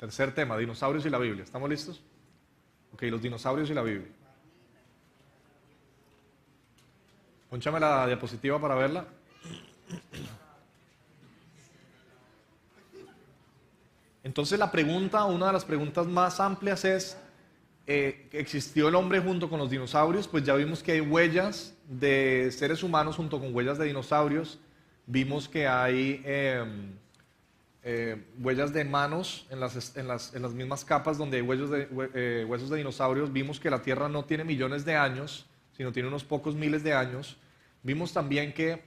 Tercer tema, dinosaurios y la Biblia. ¿Estamos listos? Ok, los dinosaurios y la Biblia. Pónchame la diapositiva para verla. Entonces la pregunta, una de las preguntas más amplias es, ¿existió el hombre junto con los dinosaurios? Pues ya vimos que hay huellas de seres humanos junto con huellas de dinosaurios. Vimos que hay huellas de manos en las mismas capas donde hay huesos de dinosaurios. Vimos que la Tierra no tiene millones de años, sino tiene unos pocos miles de años. Vimos también que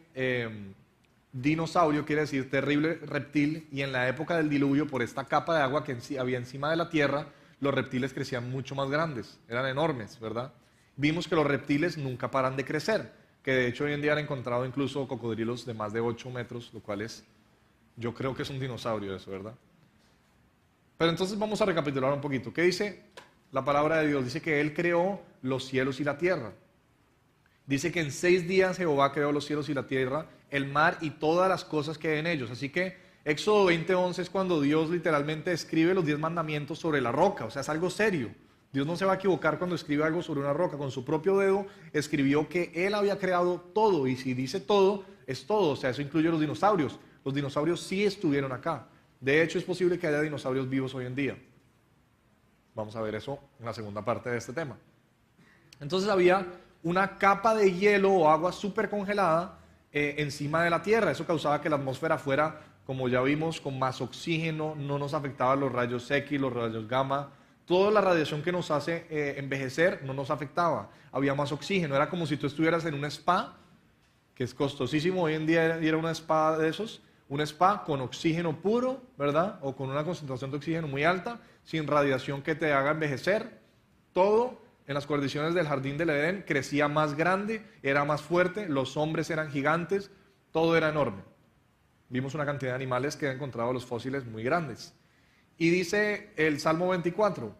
dinosaurio quiere decir terrible reptil, y en la época del diluvio, por esta capa de agua que había encima de la Tierra, los reptiles crecían mucho más grandes, eran enormes, ¿verdad? Vimos que los reptiles nunca paran de crecer, que de hecho hoy en día han encontrado incluso cocodrilos de más de 8 metros, lo cual es, yo creo que es un dinosaurio eso, ¿verdad? Pero entonces vamos a recapitular un poquito. ¿Qué dice la palabra de Dios? Dice que Él creó los cielos y la tierra. Dice que en 6 días Jehová creó los cielos y la tierra, el mar y todas las cosas que hay en ellos. Así que Éxodo 20:11 es cuando Dios literalmente escribe los 10 mandamientos sobre la roca. O sea, es algo serio. Dios no se va a equivocar cuando escribe algo sobre una roca. Con su propio dedo escribió que Él había creado todo. Y si dice todo, es todo. O sea, eso incluye los dinosaurios. Los dinosaurios sí estuvieron acá. De hecho, es posible que haya dinosaurios vivos hoy en día. Vamos a ver eso en la segunda parte de este tema. Entonces había una capa de hielo o agua súper congelada encima de la Tierra. Eso causaba que la atmósfera fuera, como ya vimos, con más oxígeno, no nos afectaban los rayos X, los rayos gamma, toda la radiación que nos hace envejecer no nos afectaba, había más oxígeno, era como si tú estuvieras en un spa, que es costosísimo hoy en día ir a un spa de esos, un spa con oxígeno puro, ¿verdad? O con una concentración de oxígeno muy alta, sin radiación que te haga envejecer, todo. En las condiciones del jardín del Edén crecía más grande, era más fuerte, los hombres eran gigantes, todo era enorme. Vimos una cantidad de animales que han encontrado los fósiles muy grandes. Y dice el Salmo 24,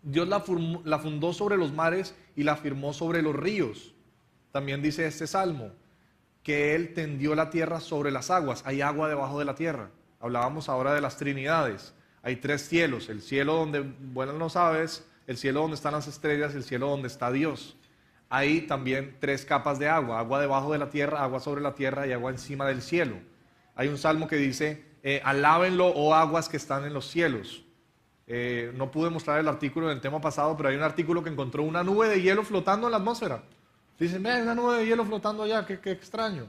Dios la fundó sobre los mares y la firmó sobre los ríos. También dice este Salmo, que Él tendió la tierra sobre las aguas, hay agua debajo de la tierra. Hablábamos ahora de las trinidades, hay 3 cielos, el cielo donde vuelan los aves, el cielo donde están las estrellas, el cielo donde está Dios. Hay también 3 capas de agua, agua debajo de la tierra, agua sobre la tierra y agua encima del cielo. Hay un salmo que dice, alábenlo, oh aguas que están en los cielos. No pude mostrar el artículo en el tema pasado, pero hay un artículo que encontró una nube de hielo flotando en la atmósfera. Dicen, ve, una nube de hielo flotando allá, qué extraño.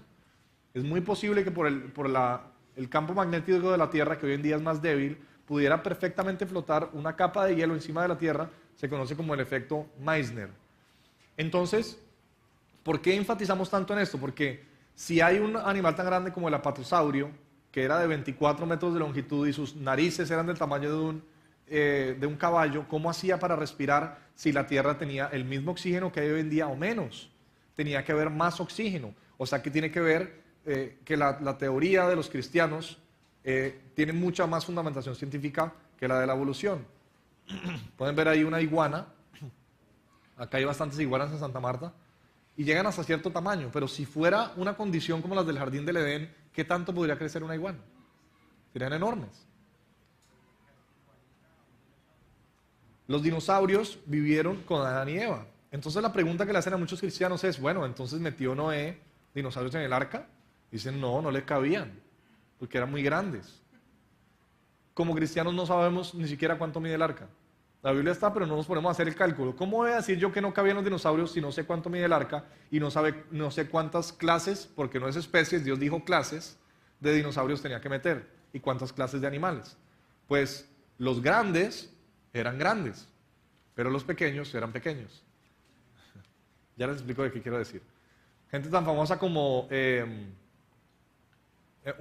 Es muy posible que por el campo magnético de la Tierra, que hoy en día es más débil, pudiera perfectamente flotar una capa de hielo encima de la Tierra. Se conoce como el efecto Meissner. Entonces, ¿por qué enfatizamos tanto en esto? Porque si hay un animal tan grande como el apatosaurio, que era de 24 metros de longitud y sus narices eran del tamaño de un caballo, ¿cómo hacía para respirar si la Tierra tenía el mismo oxígeno que hay hoy en día o menos? Tenía que haber más oxígeno. O sea que tiene que ver que la teoría de los cristianos tiene mucha más fundamentación científica que la de la evolución. Pueden ver ahí una iguana, acá hay bastantes iguanas en Santa Marta, y llegan hasta cierto tamaño, pero si fuera una condición como las del jardín del Edén, ¿qué tanto podría crecer una iguana? Serían enormes. Los dinosaurios vivieron con Adán y Eva. Entonces la pregunta que le hacen a muchos cristianos es, bueno, entonces metió Noé dinosaurios en el arca. Dicen, no le cabían, porque eran muy grandes. Como cristianos no sabemos ni siquiera cuánto mide el arca. La Biblia está, pero no nos ponemos a hacer el cálculo. ¿Cómo voy a decir yo que no cabían los dinosaurios si no sé cuánto mide el arca y no sé cuántas clases, porque no es especies, Dios dijo clases de dinosaurios tenía que meter? ¿Y cuántas clases de animales? Pues los grandes eran grandes, pero los pequeños eran pequeños. Ya les explico de qué quiero decir. Gente tan famosa como un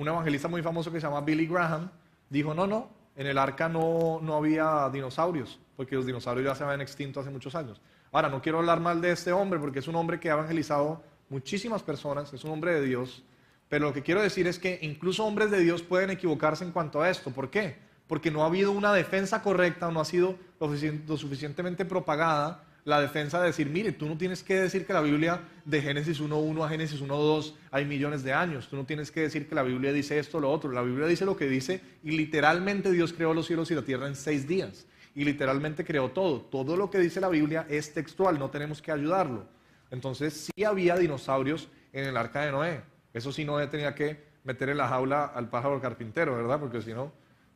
evangelista muy famoso que se llama Billy Graham, dijo, no, en el arca no había dinosaurios, porque los dinosaurios ya se habían extinto hace muchos años. Ahora, no quiero hablar mal de este hombre, porque es un hombre que ha evangelizado muchísimas personas, es un hombre de Dios, pero lo que quiero decir es que incluso hombres de Dios pueden equivocarse en cuanto a esto. ¿Por qué? Porque no ha habido una defensa correcta, no ha sido lo suficientemente propagada la defensa de decir, mire, tú no tienes que decir que la Biblia de Génesis 1.1 a Génesis 1.2 hay millones de años. Tú no tienes que decir que la Biblia dice esto o lo otro. La Biblia dice lo que dice y literalmente Dios creó los cielos y la tierra en 6 días. Y literalmente creó todo. Todo lo que dice la Biblia es textual, no tenemos que ayudarlo. Entonces sí había dinosaurios en el arca de Noé. Eso sí, Noé tenía que meter en la jaula al pájaro carpintero, ¿verdad? Porque si no,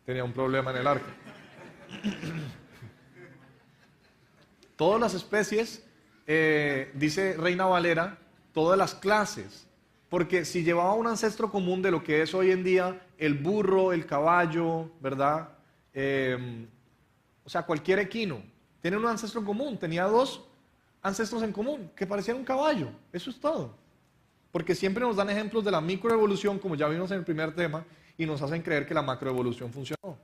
tenía un problema en el arca. Todas las especies, dice Reina Valera, todas las clases. Porque si llevaba un ancestro común de lo que es hoy en día el burro, el caballo, ¿verdad? O sea, cualquier equino, tiene un ancestro común. Tenía 2 ancestros en común, que parecían un caballo. Eso es todo. Porque siempre nos dan ejemplos de la microevolución, como ya vimos en el primer tema, y nos hacen creer que la macroevolución funcionó.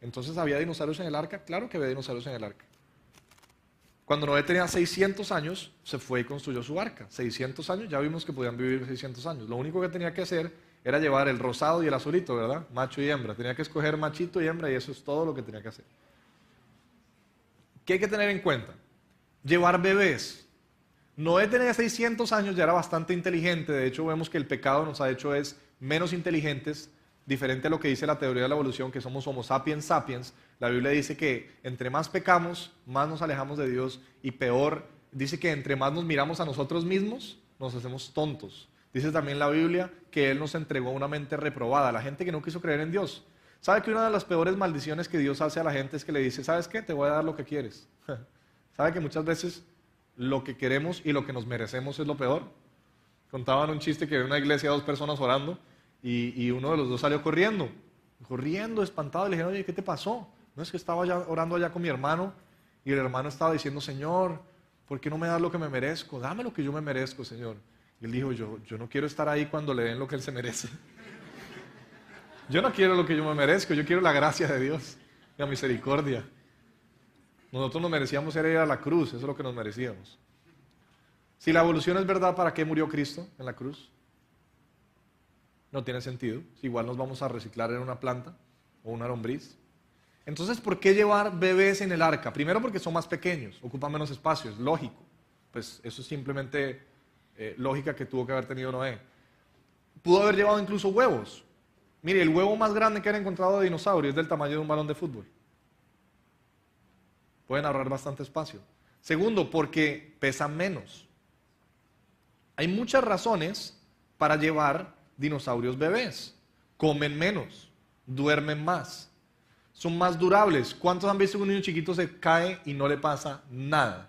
Entonces, ¿había dinosaurios en el arca? Claro que había dinosaurios en el arca. Cuando Noé tenía 600 años, se fue y construyó su arca. 600 años, ya vimos que podían vivir 600 años. Lo único que tenía que hacer era llevar el rosado y el azulito, ¿verdad? Macho y hembra. Tenía que escoger machito y hembra y eso es todo lo que tenía que hacer. ¿Qué hay que tener en cuenta? Llevar bebés. Noé tenía 600 años, ya era bastante inteligente. De hecho, vemos que el pecado nos ha hecho menos inteligentes, diferente a lo que dice la teoría de la evolución, que somos Homo sapiens sapiens. La Biblia dice que entre más pecamos, más nos alejamos de Dios y peor, dice que entre más nos miramos a nosotros mismos, nos hacemos tontos. Dice también la Biblia que Él nos entregó una mente reprobada, la gente que no quiso creer en Dios. ¿Sabe que una de las peores maldiciones que Dios hace a la gente es que le dice, ¿sabes qué? Te voy a dar lo que quieres. ¿Sabe que muchas veces lo que queremos y lo que nos merecemos es lo peor? Contaban un chiste que en una iglesia 2 personas orando y uno de los 2 salió corriendo, espantado, y le dijeron, oye, ¿qué te pasó? No, es que estaba orando allá con mi hermano y el hermano estaba diciendo, Señor, ¿por qué no me das lo que me merezco? Dame lo que yo me merezco, Señor. Y él dijo, yo no quiero estar ahí cuando le den lo que él se merece. Yo no quiero lo que yo me merezco, yo quiero la gracia de Dios, la misericordia. Nosotros nos merecíamos ir a la cruz, eso es lo que nos merecíamos. Si la evolución es verdad, ¿para qué murió Cristo en la cruz? No tiene sentido. Igual nos vamos a reciclar en una planta o una lombriz. Entonces, ¿por qué llevar bebés en el arca? Primero porque son más pequeños, ocupan menos espacio, es lógico. Pues eso es simplemente lógica que tuvo que haber tenido Noé. Pudo haber llevado incluso huevos. Mire, el huevo más grande que han encontrado de dinosaurio es del tamaño de un balón de fútbol. Pueden ahorrar bastante espacio. Segundo, porque pesan menos. Hay muchas razones para llevar dinosaurios bebés. Comen menos, duermen más, son más durables. ¿Cuántos han visto que un niño chiquito se cae y no le pasa nada?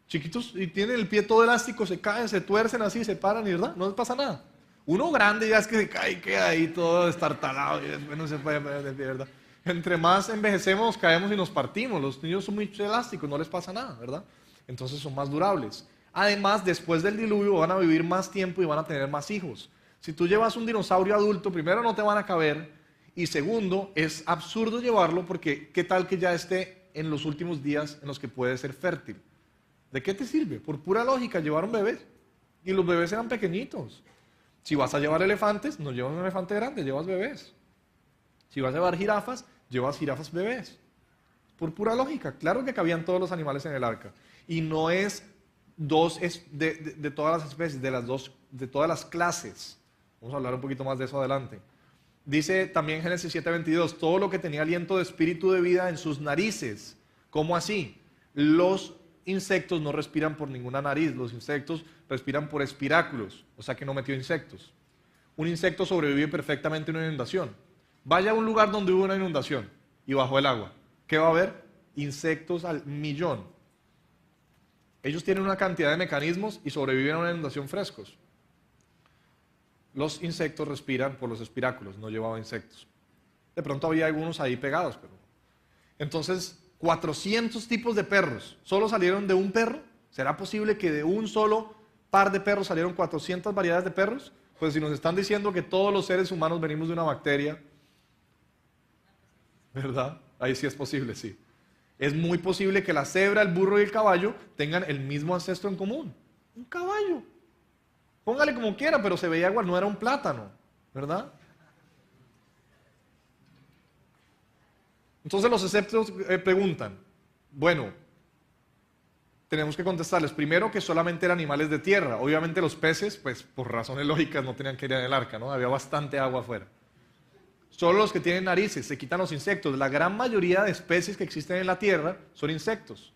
Chiquitos y tienen el pie todo elástico, se caen, se tuercen así, se paran y ¿verdad? No les pasa nada. Uno grande ya es que se cae y queda ahí todo destartalado y después no se puede poner de pie, ¿verdad? Entre más envejecemos, caemos y nos partimos. Los niños son muy elásticos, no les pasa nada, ¿verdad? Entonces son más durables. Además, después del diluvio van a vivir más tiempo y van a tener más hijos. Si tú llevas un dinosaurio adulto, primero no te van a caber y segundo, es absurdo llevarlo porque ¿qué tal que ya esté en los últimos días en los que puede ser fértil? ¿De qué te sirve? Por pura lógica, llevar un bebé. Y los bebés eran pequeñitos. Si vas a llevar elefantes, no llevas un elefante grande, llevas bebés. Si vas a llevar jirafas, llevas jirafas bebés. Por pura lógica. Claro que cabían todos los animales en el arca. Y no es de todas las especies, de todas las clases. Vamos a hablar un poquito más de eso adelante. Dice también Génesis 7:22, todo lo que tenía aliento de espíritu de vida en sus narices. ¿Cómo así? Los insectos no respiran por ninguna nariz, los insectos respiran por espiráculos, o sea que no metió insectos. Un insecto sobrevive perfectamente en una inundación. Vaya a un lugar donde hubo una inundación y bajó el agua. ¿Qué va a haber? Insectos al millón. Ellos tienen una cantidad de mecanismos y sobreviven a una inundación frescos. Los insectos respiran por los espiráculos, no llevaba insectos. De pronto había algunos ahí pegados, pero... Entonces, 400 tipos de perros, ¿solo salieron de un perro? ¿Será posible que de un solo par de perros salieron 400 variedades de perros? Pues si nos están diciendo que todos los seres humanos venimos de una bacteria, ¿verdad? Ahí sí es posible, sí. Es muy posible que la cebra, el burro y el caballo tengan el mismo ancestro en común. Un caballo. Póngale como quiera, pero se veía igual, no era un plátano, ¿verdad? Entonces los escépticos preguntan, bueno, tenemos que contestarles primero que solamente eran animales de tierra. Obviamente los peces, pues por razones lógicas no tenían que ir en el arca, ¿no? Había bastante agua afuera. Solo los que tienen narices, se quitan los insectos. La gran mayoría de especies que existen en la tierra son insectos.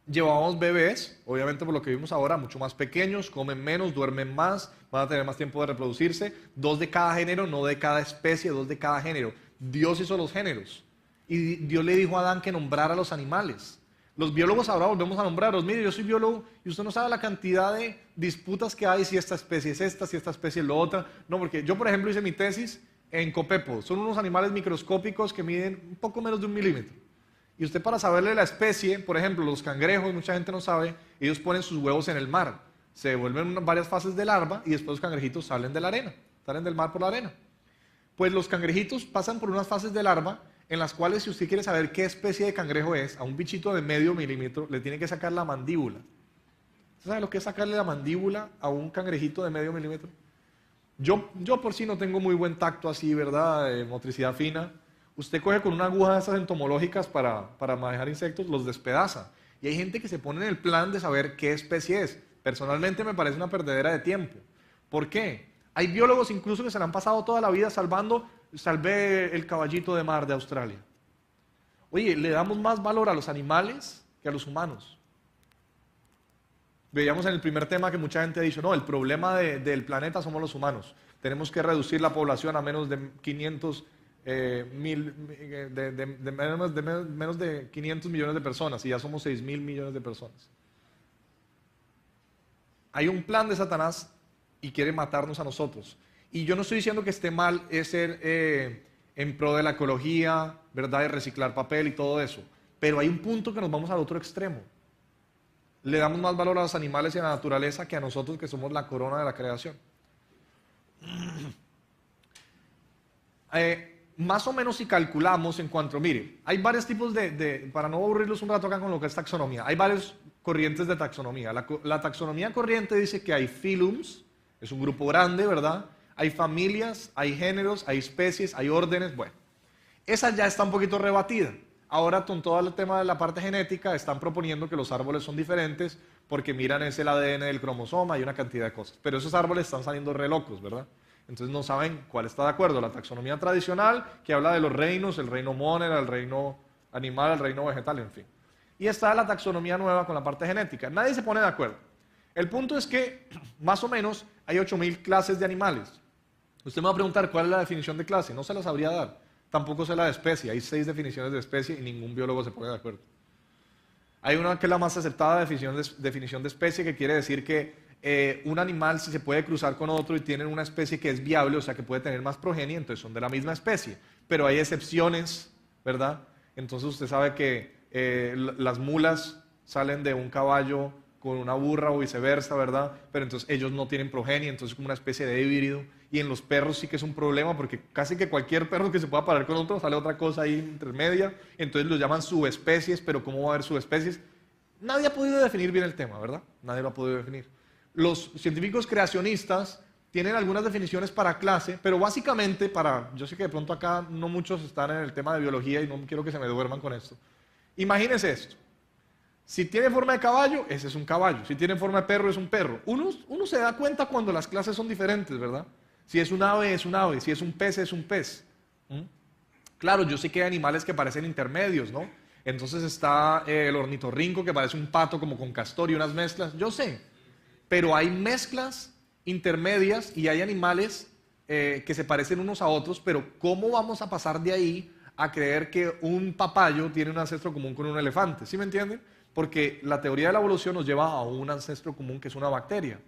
Llevamos bebés, obviamente por lo que vimos ahora, mucho más pequeños, comen menos, duermen más, van a tener más tiempo de reproducirse. 2 de cada género, no de cada especie, 2 de cada género. Dios hizo los géneros. Y Dios le dijo a Adán que nombrara a los animales. Los biólogos ahora volvemos a nombrarlos. Mire, yo soy biólogo y usted no sabe la cantidad de disputas que hay si esta especie es esta, si esta especie es lo otra. No, porque yo, por ejemplo, hice mi tesis en copepo. Son unos animales microscópicos que miden un poco menos de 1 milímetro. Y usted, para saberle la especie, por ejemplo, los cangrejos, mucha gente no sabe, ellos ponen sus huevos en el mar. Se devuelven varias fases de larva y después los cangrejitos salen de la arena, salen del mar por la arena. Pues los cangrejitos pasan por unas fases de larva en las cuales, si usted quiere saber qué especie de cangrejo es, a un bichito de medio milímetro le tiene que sacar la mandíbula. ¿Usted sabe lo que es sacarle la mandíbula a un cangrejito de medio milímetro? Yo por sí no tengo muy buen tacto así, ¿verdad? Motricidad fina. Usted coge con una aguja de esas entomológicas para manejar insectos, los despedaza. Y hay gente que se pone en el plan de saber qué especie es. Personalmente me parece una perdedera de tiempo. ¿Por qué? Hay biólogos incluso que se le han pasado toda la vida salvé el caballito de mar de Australia. Oye, le damos más valor a los animales que a los humanos. Veíamos en el primer tema que mucha gente ha dicho, no, el problema del planeta somos los humanos. Tenemos que reducir la población a menos de 500 menos de 500 millones de personas y ya somos 6.000 millones de personas. Hay un plan de Satanás y quiere matarnos a nosotros. Y yo no estoy diciendo que esté mal ser en pro de la ecología, ¿verdad? De reciclar papel y todo eso. Pero hay un punto que nos vamos al otro extremo. Le damos más valor a los animales y a la naturaleza que a nosotros, que somos la corona de la creación. Más o menos, si calculamos en cuanto, mire, hay varios tipos para no aburrirlos un rato acá con lo que es taxonomía, hay varias corrientes de taxonomía. La taxonomía corriente dice que hay phylums, es un grupo grande, ¿verdad? Hay familias, hay géneros, hay especies, hay órdenes, bueno. Esa ya está un poquito rebatida. Ahora, con todo el tema de la parte genética, están proponiendo que los árboles son diferentes porque miran es el ADN del cromosoma y una cantidad de cosas. Pero esos árboles están saliendo re locos, ¿verdad? Entonces no saben cuál está de acuerdo. La taxonomía tradicional, que habla de los reinos, el reino monera, el reino animal, el reino vegetal, en fin. Y está la taxonomía nueva con la parte genética. Nadie se pone de acuerdo. El punto es que, más o menos, hay 8.000 clases de animales. Usted me va a preguntar cuál es la definición de clase. No se la sabría dar. Tampoco sé la de especie. Hay 6 definiciones de especie y ningún biólogo se pone de acuerdo. Hay una que es la más aceptada, definición de especie, que quiere decir que un animal, si se puede cruzar con otro y tienen una especie que es viable, o sea que puede tener más progenie, entonces son de la misma especie. Pero hay excepciones, ¿verdad? Entonces usted sabe que las mulas salen de un caballo con una burra o viceversa, ¿verdad? Pero entonces ellos no tienen progenie, entonces es como una especie de híbrido. Y en los perros sí que es un problema, porque casi que cualquier perro que se pueda parar con otro sale otra cosa ahí intermedia. Entonces los llaman subespecies, pero ¿cómo va a haber subespecies? Nadie ha podido definir bien el tema, ¿verdad? Nadie lo ha podido definir. Los científicos creacionistas tienen algunas definiciones para clase, pero básicamente yo sé que de pronto acá no muchos están en el tema de biología y no quiero que se me duerman con esto. Imagínense esto. Si tiene forma de caballo, ese es un caballo. Si tiene forma de perro, es un perro. Uno se da cuenta cuando las clases son diferentes, ¿verdad? Si es un ave, es un ave. Si es un pez, es un pez. Claro, yo sé que hay animales que parecen intermedios, ¿no? Entonces está el ornitorrinco que parece un pato como con castor y unas mezclas. Yo sé. Pero hay mezclas intermedias y hay animales que se parecen unos a otros, pero ¿cómo vamos a pasar de ahí a creer que un papayo tiene un ancestro común con un elefante? ¿Sí me entienden? Porque la teoría de la evolución nos lleva a un ancestro común que es una bacteria.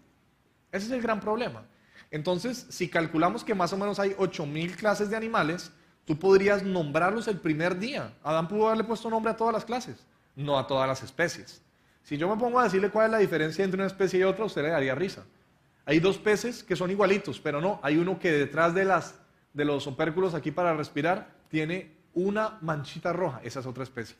Ese es el gran problema. Entonces, si calculamos que más o menos hay 8.000 clases de animales, tú podrías nombrarlos el primer día. Adán pudo haberle puesto nombre a todas las clases, no a todas las especies. Si yo me pongo a decirle cuál es la diferencia entre una especie y otra, usted le daría risa. Hay 2 peces que son igualitos, pero no, hay uno que detrás de los opérculos aquí para respirar tiene una manchita roja. Esa es otra especie.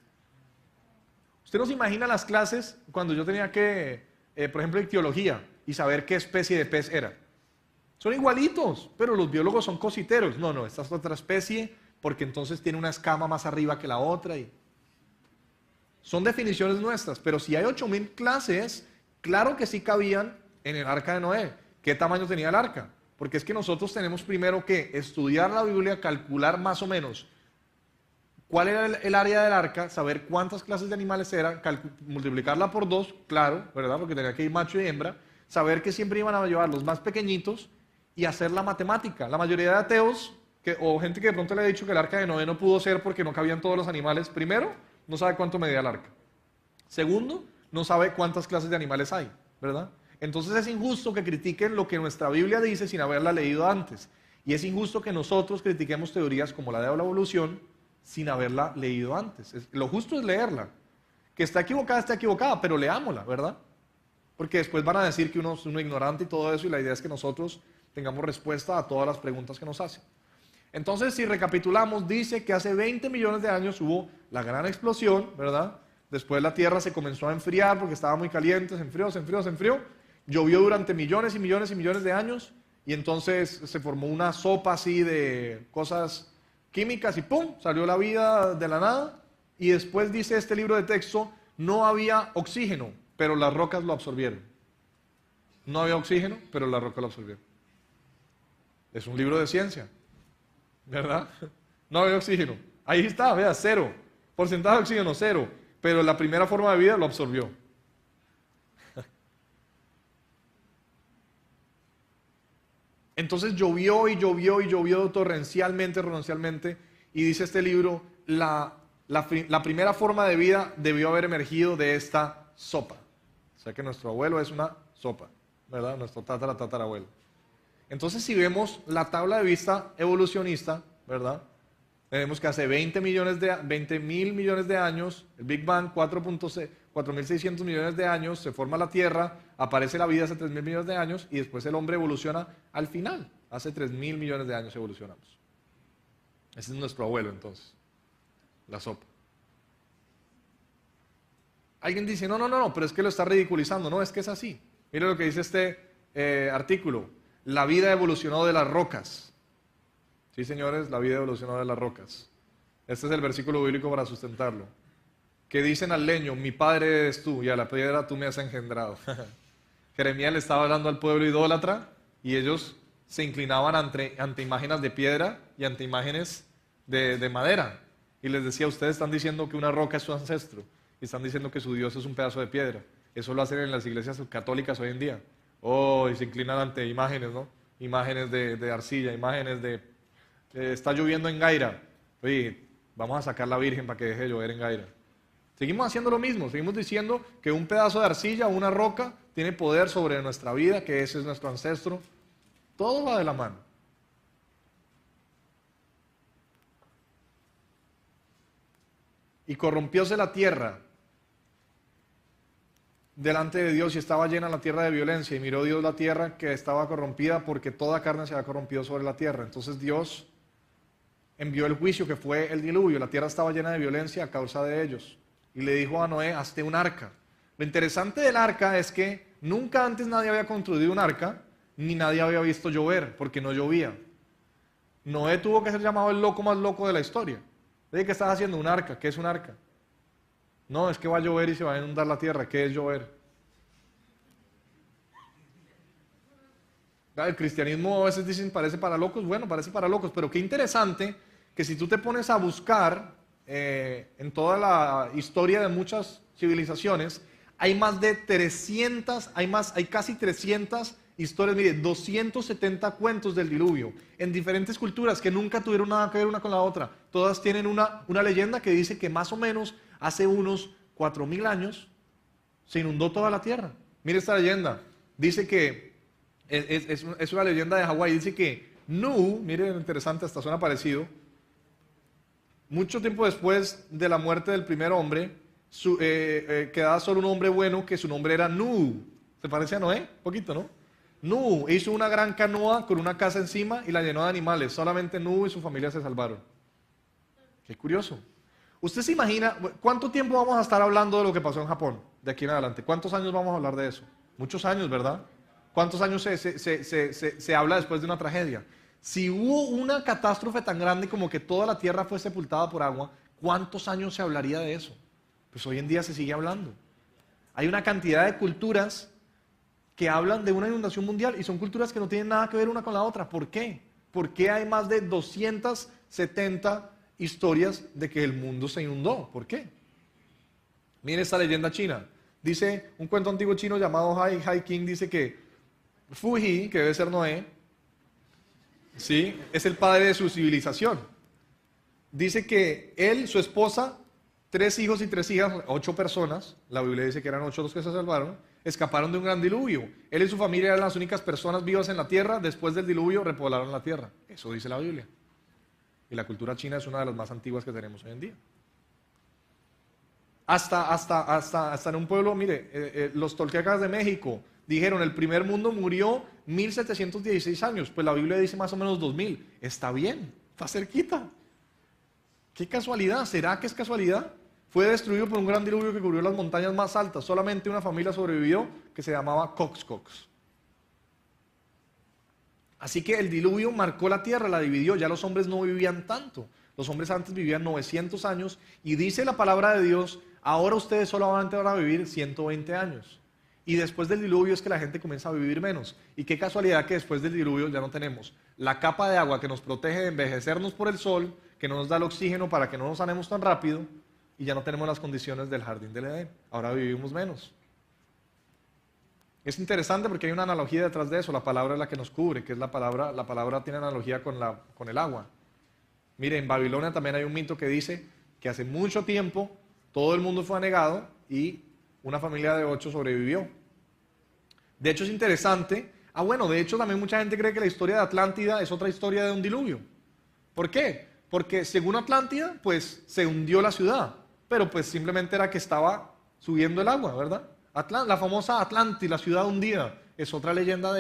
Usted no se imagina las clases cuando yo tenía que, por ejemplo, ictiología y saber qué especie de pez era. Son igualitos, pero los biólogos son cositeros. No, esta es otra especie porque entonces tiene una escama más arriba que la otra. Son definiciones nuestras, pero si hay 8.000 clases, claro que sí cabían en el arca de Noé. ¿Qué tamaño tenía el arca? Porque es que nosotros tenemos primero que estudiar la Biblia, calcular más o menos cuál era el área del arca, saber cuántas clases de animales eran, multiplicarla por 2, claro, ¿verdad? Porque tenía que ir macho y hembra, saber que siempre iban a llevar los más pequeñitos y hacer la matemática. La mayoría de ateos, o gente que de pronto le ha dicho que el arca de Noé no pudo ser porque no cabían todos los animales, primero, no sabe cuánto medía el arca. Segundo, no sabe cuántas clases de animales hay, ¿verdad? Entonces es injusto que critiquen lo que nuestra Biblia dice sin haberla leído antes. Y es injusto que nosotros critiquemos teorías como la de la evolución sin haberla leído antes. Lo justo es leerla. Que está equivocada, pero leámosla, ¿verdad? Porque después van a decir que uno es un ignorante y todo eso, y la idea es que nosotros tengamos respuesta a todas las preguntas que nos hacen. Entonces, si recapitulamos, dice que hace 20 millones de años hubo la gran explosión, ¿verdad? Después la Tierra se comenzó a enfriar porque estaba muy caliente, se enfrió. Llovió durante millones y millones y millones de años y entonces se formó una sopa así de cosas químicas y ¡pum! Salió la vida de la nada. Y después dice este libro de texto, no había oxígeno, pero las rocas lo absorbieron. No había oxígeno, pero las rocas lo absorbieron. Es un libro de ciencia, ¿verdad? No había oxígeno. Ahí está, vea, 0. Porcentaje de oxígeno, 0. Pero la primera forma de vida lo absorbió. Entonces llovió y llovió y llovió torrencialmente. Y dice este libro, la primera forma de vida debió haber emergido de esta sopa. O sea que nuestro abuelo es una sopa, ¿verdad? Nuestro tatarabuelo. Entonces, si vemos la tabla de vista evolucionista, ¿verdad? Vemos que hace 20.000 millones de años, el Big Bang, 4.600 millones de años, se forma la Tierra, aparece la vida hace 3.000 millones de años y después el hombre evoluciona al final. Hace 3.000 millones de años evolucionamos. Ese es nuestro abuelo entonces, la sopa. Alguien dice, no, pero es que lo está ridiculizando. No, es que es así. Mire lo que dice este artículo. La vida evolucionó de las rocas. Sí, señores, la vida evolucionó de las rocas. Este es el versículo bíblico para sustentarlo. Que dicen al leño, mi padre eres tú, y a la piedra tú me has engendrado. Jeremías le estaba hablando al pueblo idólatra, y ellos se inclinaban ante imágenes de piedra y ante imágenes de madera. Y les decía, ustedes están diciendo que una roca es su ancestro, y están diciendo que su Dios es un pedazo de piedra. Eso lo hacen en las iglesias católicas hoy en día. Y se inclinan ante imágenes, ¿no? Imágenes de arcilla, imágenes de... está lloviendo en Gaira. Oye, vamos a sacar la Virgen para que deje de llover en Gaira. Seguimos haciendo lo mismo, seguimos diciendo que un pedazo de arcilla o una roca tiene poder sobre nuestra vida, que ese es nuestro ancestro. Todo va de la mano. Y corrompióse la tierra delante de Dios y estaba llena la tierra de violencia, y miró Dios la tierra que estaba corrompida porque toda carne se había corrompido sobre la tierra. Entonces Dios envió el juicio que fue el diluvio. La tierra estaba llena de violencia a causa de ellos. Y le dijo a Noé, hazte un arca. Lo interesante del arca es que nunca antes nadie había construido un arca, ni nadie había visto llover, porque no llovía. Noé tuvo que ser llamado el loco más loco de la historia. ¿De qué estás haciendo? Un arca. ¿Qué es un arca? No, es que va a llover y se va a inundar la tierra. ¿Qué es llover? El cristianismo a veces dicen parece para locos. Bueno, parece para locos, pero qué interesante que si tú te pones a buscar en toda la historia de muchas civilizaciones, hay más de 300, hay casi 300 historias, mire, 270 cuentos del diluvio, en diferentes culturas que nunca tuvieron nada que ver una con la otra. Todas tienen una leyenda que dice que más o menos hace unos 4.000 años se inundó toda la tierra. Mire esta leyenda, dice que es una leyenda de Hawái, dice que Nu, mire interesante, hasta suena parecido, mucho tiempo después de la muerte del primer hombre, quedaba solo un hombre bueno que su nombre era Nu. ¿Se parece a Noé? Un poquito, ¿no? Nu hizo una gran canoa con una casa encima y la llenó de animales. Solamente Nu y su familia se salvaron. Qué curioso. ¿Usted se imagina cuánto tiempo vamos a estar hablando de lo que pasó en Japón de aquí en adelante? ¿Cuántos años vamos a hablar de eso? Muchos años, ¿verdad? ¿Cuántos años se habla después de una tragedia? Si hubo una catástrofe tan grande como que toda la tierra fue sepultada por agua, ¿cuántos años se hablaría de eso? Pues hoy en día se sigue hablando. Hay una cantidad de culturas que hablan de una inundación mundial y son culturas que no tienen nada que ver una con la otra. ¿Por qué? ¿Por qué hay más de 270 historias de que el mundo se inundó? ¿Por qué? Miren esta leyenda china. Dice, un cuento antiguo chino llamado Hai King dice que Fuji, que debe ser Noé, ¿sí?, es el padre de su civilización. Dice que él, su esposa, 3 hijos y 3 hijas, 8 personas, la Biblia dice que eran 8 los que se salvaron, escaparon de un gran diluvio. Él y su familia eran las únicas personas vivas en la tierra. Después del diluvio repoblaron la tierra. Eso dice la Biblia. Y la cultura china es una de las más antiguas que tenemos hoy en día. Hasta en un pueblo, mire, los toltecas de México dijeron, el primer mundo murió 1716 años. Pues la Biblia dice más o menos 2000. Está bien, está cerquita. ¿Qué casualidad? ¿Será que es casualidad? Fue destruido por un gran diluvio que cubrió las montañas más altas. Solamente una familia sobrevivió que se llamaba Coxcox. Así que el diluvio marcó la tierra, la dividió. Ya los hombres no vivían tanto. Los hombres antes vivían 900 años y dice la palabra de Dios, ahora ustedes solamente van a vivir 120 años. Y después del diluvio es que la gente comienza a vivir menos. Y qué casualidad que después del diluvio ya no tenemos la capa de agua que nos protege de envejecernos por el sol, que no nos da el oxígeno para que no nos sanemos tan rápido, y ya no tenemos las condiciones del jardín del Edén. Ahora vivimos menos. Es interesante porque hay una analogía detrás de eso. La palabra es la que nos cubre, que es la palabra tiene analogía con el agua. Mire, en Babilonia también hay un mito que dice que hace mucho tiempo todo el mundo fue anegado y una familia de 8 sobrevivió. De hecho es interesante, de hecho también mucha gente cree que la historia de Atlántida es otra historia de un diluvio. ¿Por qué? Porque según Atlántida, pues se hundió la ciudad, pero pues simplemente era que estaba subiendo el agua, ¿verdad? La famosa Atlántida, la ciudad hundida, es otra leyenda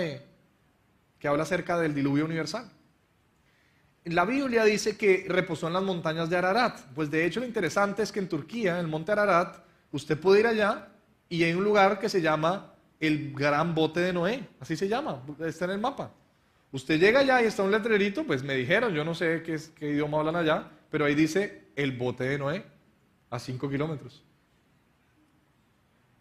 que habla acerca del diluvio universal. La Biblia dice que reposó en las montañas de Ararat. Pues de hecho lo interesante es que en Turquía, en el monte Ararat, usted puede ir allá y hay un lugar que se llama el Gran Bote de Noé, así se llama, está en el mapa. Usted llega allá y está un letrerito, pues me dijeron, yo no sé qué idioma hablan allá, pero ahí dice el Bote de Noé, a 5 kilómetros.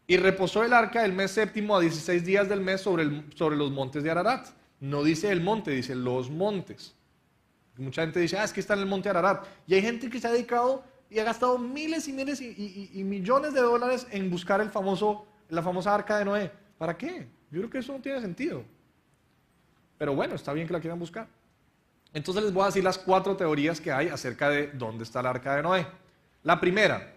Y reposó el arca el mes séptimo a 16 días del mes sobre los montes de Ararat. No dice el monte, dice los montes. Mucha gente dice, es que está en el monte Ararat. Y hay gente que se ha dedicado y ha gastado miles y miles y millones de dólares en buscar la famosa arca de Noé. ¿Para qué? Yo creo que eso no tiene sentido. Pero bueno, está bien que la quieran buscar. Entonces les voy a decir las 4 teorías que hay acerca de dónde está la arca de Noé. La primera,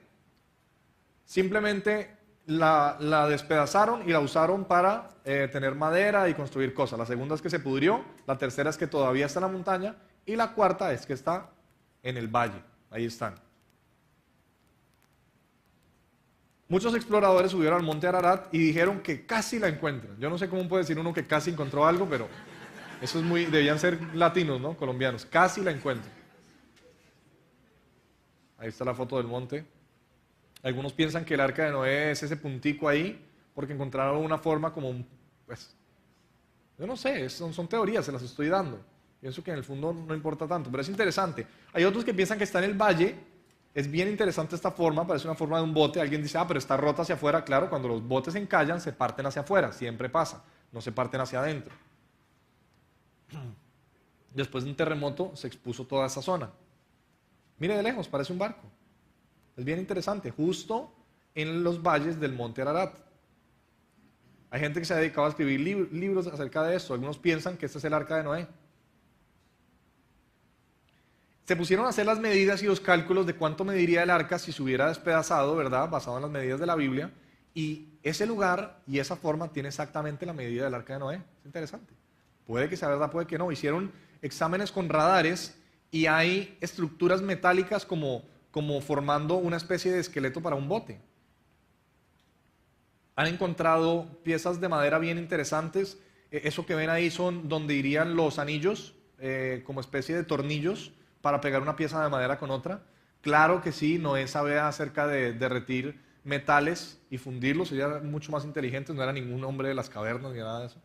simplemente la despedazaron y la usaron para tener madera y construir cosas. La segunda es que se pudrió, la tercera es que todavía está en la montaña y la cuarta es que está en el valle. Ahí están. Muchos exploradores subieron al monte Ararat y dijeron que casi la encuentran. Yo no sé cómo puede decir uno que casi encontró algo, pero eso es debían ser latinos, ¿no? Colombianos. Casi la encuentran. Ahí está la foto del monte. Algunos piensan que el arca de Noé es ese puntico ahí, porque encontraron una forma como yo no sé, son teorías, se las estoy dando. Pienso que en el fondo no importa tanto, pero es interesante. Hay otros que piensan que está en el valle. Es bien interesante esta forma, parece una forma de un bote. Alguien dice, pero está rota hacia afuera. Claro, cuando los botes se encallan, se parten hacia afuera, siempre pasa, no se parten hacia adentro. Después de un terremoto se expuso toda esa zona. Mire de lejos, parece un barco. Es bien interesante, justo en los valles del monte Ararat. Hay gente que se ha dedicado a escribir libros acerca de esto. Algunos piensan que este es el arca de Noé. Se pusieron a hacer las medidas y los cálculos de cuánto mediría el arca si se hubiera despedazado, ¿verdad? Basado en las medidas de la Biblia. Y ese lugar y esa forma tiene exactamente la medida del arca de Noé. Es interesante. Puede que sea verdad, puede que no. Hicieron exámenes con radares y hay estructuras metálicas como formando una especie de esqueleto para un bote. Han encontrado piezas de madera bien interesantes. Eso que ven ahí son donde irían los anillos, como especie de tornillos, para pegar una pieza de madera con otra. Claro que sí, Noé sabía acerca de derretir metales y fundirlos, ellos eran mucho más inteligentes, no era ningún hombre de las cavernas ni nada de eso.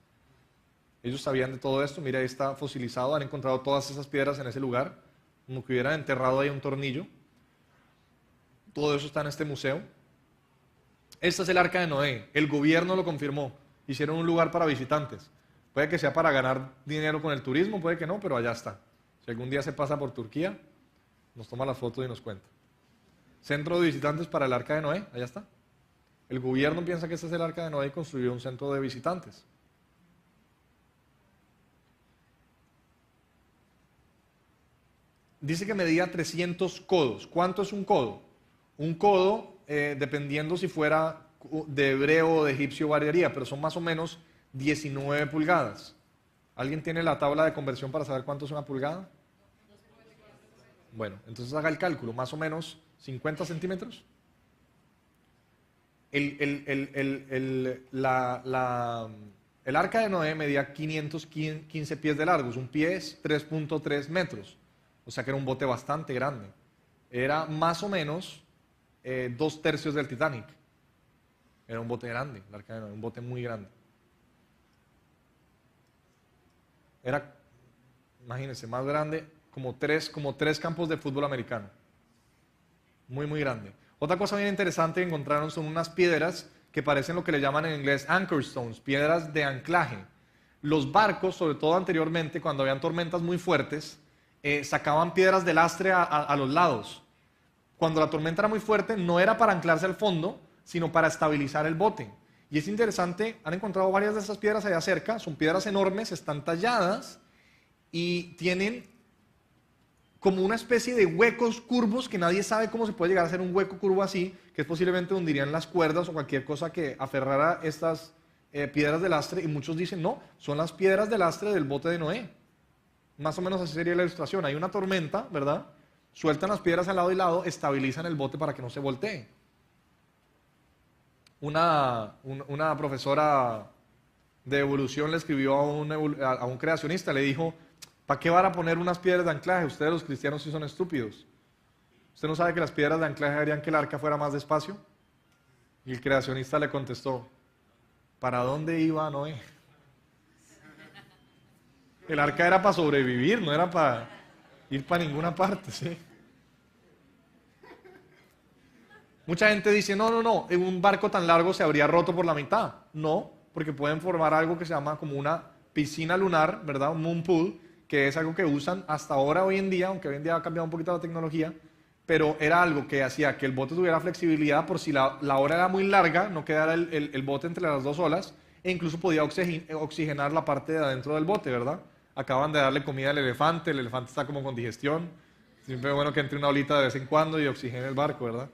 Ellos sabían de todo esto. Mira, ahí está fosilizado, han encontrado todas esas piedras en ese lugar, como que hubieran enterrado ahí un tornillo. Todo eso está en este museo. Esta es el arca de Noé. El gobierno lo confirmó. Hicieron un lugar para visitantes. Puede que sea para ganar dinero con el turismo, puede que no, pero allá está. Si algún día se pasa por Turquía, nos toma las fotos y nos cuenta. Centro de visitantes para el arca de Noé, allá está. El gobierno piensa que este es el arca de Noé y construyó un centro de visitantes. Dice que medía 300 codos. ¿Cuánto es un codo? Un codo, dependiendo si fuera de hebreo o de egipcio, variaría, pero son más o menos 19 pulgadas. ¿Alguien tiene la tabla de conversión para saber cuánto es una pulgada? Bueno, entonces haga el cálculo, más o menos 50 centímetros. El arca de Noé medía 515 pies de largo, un pie es 3.3 metros, o sea que era un bote bastante grande. Era más o menos 2/3 del Titanic. Era un bote grande, el arca de Noé, un bote muy grande. Era, imagínense, más grande, como tres campos de fútbol americano. Muy, muy grande. Otra cosa bien interesante que encontraron son unas piedras que parecen lo que le llaman en inglés anchor stones, piedras de anclaje. Los barcos, sobre todo anteriormente, cuando habían tormentas muy fuertes, sacaban piedras de lastre a los lados. Cuando la tormenta era muy fuerte, no era para anclarse al fondo, sino para estabilizar el bote. Y es interesante, han encontrado varias de esas piedras allá cerca, son piedras enormes, están talladas y tienen como una especie de huecos curvos que nadie sabe cómo se puede llegar a hacer un hueco curvo así, que es posiblemente donde irían las cuerdas o cualquier cosa que aferrara estas piedras de lastre, y muchos dicen, no, son las piedras de lastre del bote de Noé. Más o menos así sería la ilustración. Hay una tormenta, ¿verdad? Sueltan las piedras al lado y lado, estabilizan el bote para que no se voltee. Una profesora de evolución le escribió a un creacionista, le dijo, ¿para qué van a poner unas piedras de anclaje? Ustedes los cristianos sí son estúpidos. ¿Usted no sabe que las piedras de anclaje harían que el arca fuera más despacio? Y el creacionista le contestó, ¿para dónde iba Noé? El arca era para sobrevivir, no era para ir para ninguna parte, ¿sí? Mucha gente dice, no, en un barco tan largo se habría roto por la mitad. No, porque pueden formar algo que se llama como una piscina lunar, ¿verdad? Un moon pool, que es algo que usan hasta ahora, hoy en día, aunque hoy en día ha cambiado un poquito la tecnología, pero era algo que hacía que el bote tuviera flexibilidad por si la ola era muy larga, no quedara el bote entre las dos olas, e incluso podía oxigenar la parte de adentro del bote, ¿verdad? Acaban de darle comida al elefante, el elefante está como con digestión, siempre es bueno que entre una olita de vez en cuando y oxigene el barco, ¿verdad?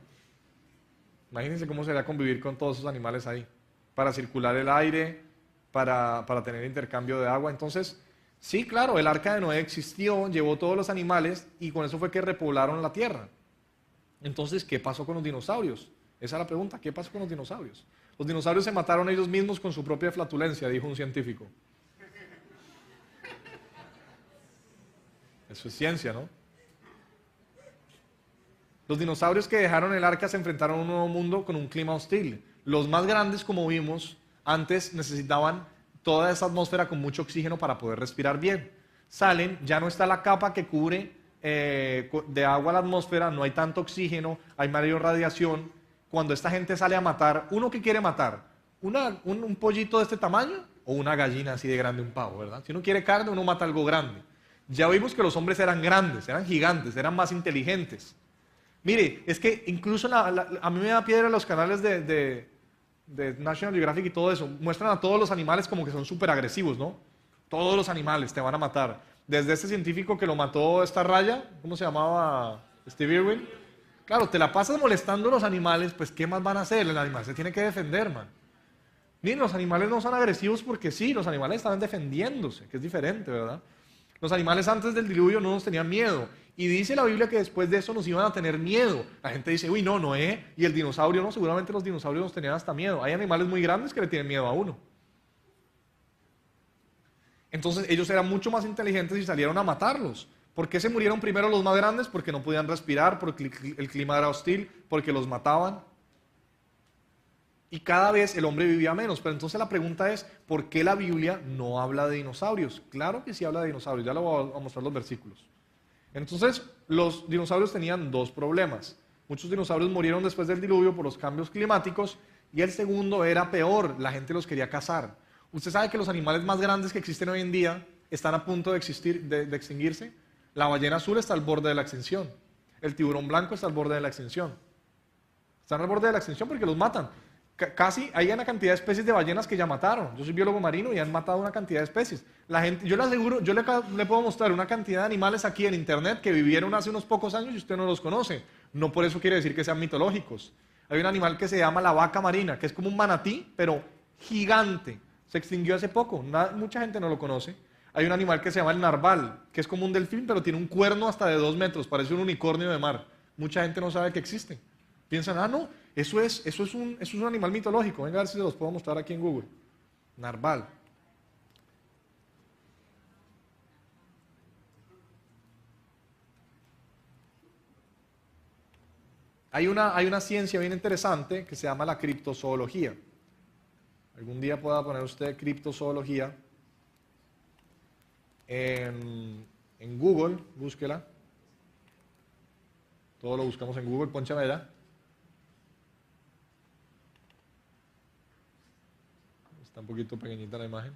Imagínense cómo sería convivir con todos esos animales ahí, para circular el aire, para tener intercambio de agua. Entonces, sí, claro, el arca de Noé existió, llevó todos los animales y con eso fue que repoblaron la tierra. Entonces, ¿qué pasó con los dinosaurios? Esa es la pregunta, ¿qué pasó con los dinosaurios? Los dinosaurios se mataron ellos mismos con su propia flatulencia, dijo un científico. Eso es ciencia, ¿no? Los dinosaurios que dejaron el arca se enfrentaron a un nuevo mundo con un clima hostil. Los más grandes, como vimos, antes necesitaban toda esa atmósfera con mucho oxígeno para poder respirar bien. Salen, ya no está la capa que cubre de agua la atmósfera, no hay tanto oxígeno, hay mayor radiación. Cuando esta gente sale a matar, ¿uno qué quiere matar? ¿Un pollito de este tamaño o una gallina así de grande, un pavo, ¿verdad? Si uno quiere carne, uno mata algo grande. Ya vimos que los hombres eran grandes, eran gigantes, eran más inteligentes. Mire, es que incluso a mí me da piedra los canales de National Geographic y todo eso. Muestran a todos los animales como que son súper agresivos, ¿no? Todos los animales te van a matar. Desde este científico que lo mató esta raya, ¿cómo se llamaba? Steve Irwin. Claro, te la pasas molestando a los animales, pues ¿qué más van a hacer? El animal se tiene que defender, man. Miren, los animales no son agresivos porque sí, los animales estaban defendiéndose, que es diferente, ¿verdad? Los animales antes del diluvio no nos tenían miedo. Y dice la Biblia que después de eso nos iban a tener miedo. La gente dice, uy, no, Noé y el dinosaurio, no, seguramente los dinosaurios nos tenían hasta miedo. Hay animales muy grandes que le tienen miedo a uno. Entonces ellos eran mucho más inteligentes y salieron a matarlos. ¿Por qué se murieron primero los más grandes? Porque no podían respirar, porque el clima era hostil, porque los mataban. Y cada vez el hombre vivía menos. Pero entonces la pregunta es, ¿por qué la Biblia no habla de dinosaurios? Claro que sí habla de dinosaurios, ya le voy a mostrar los versículos. Entonces, los dinosaurios tenían dos problemas. Muchos dinosaurios murieron después del diluvio por los cambios climáticos Y el segundo era peor, la gente los quería cazar. Usted sabe que los animales más grandes que existen hoy en día están a punto de extinguirse. La ballena azul está al borde de la extinción. El tiburón blanco está al borde de la extinción. Están al borde de la extinción porque los matan. Casi hay una cantidad de especies de ballenas que ya mataron. Yo soy biólogo marino y han matado una cantidad de especies. La gente, yo le aseguro, yo le puedo mostrar una cantidad de animales aquí en internet que vivieron hace unos pocos años y usted no los conoce. No por eso quiere decir que sean mitológicos. Hay un animal que se llama la vaca marina, que es como un manatí, pero gigante. Se extinguió hace poco, mucha gente no lo conoce. Hay un animal que se llama el narval, que es como un delfín, pero tiene un cuerno hasta de 2 metros, parece un unicornio de mar. Mucha gente no sabe que existe. Piensan, no, eso es un animal mitológico. Venga a ver si se los puedo mostrar aquí en Google. Narval. Hay una ciencia bien interesante que se llama la criptozoología. Algún día pueda poner usted criptozoología en Google, búsquela. Todo lo buscamos en Google, pónchame allá. Está un poquito pequeñita la imagen.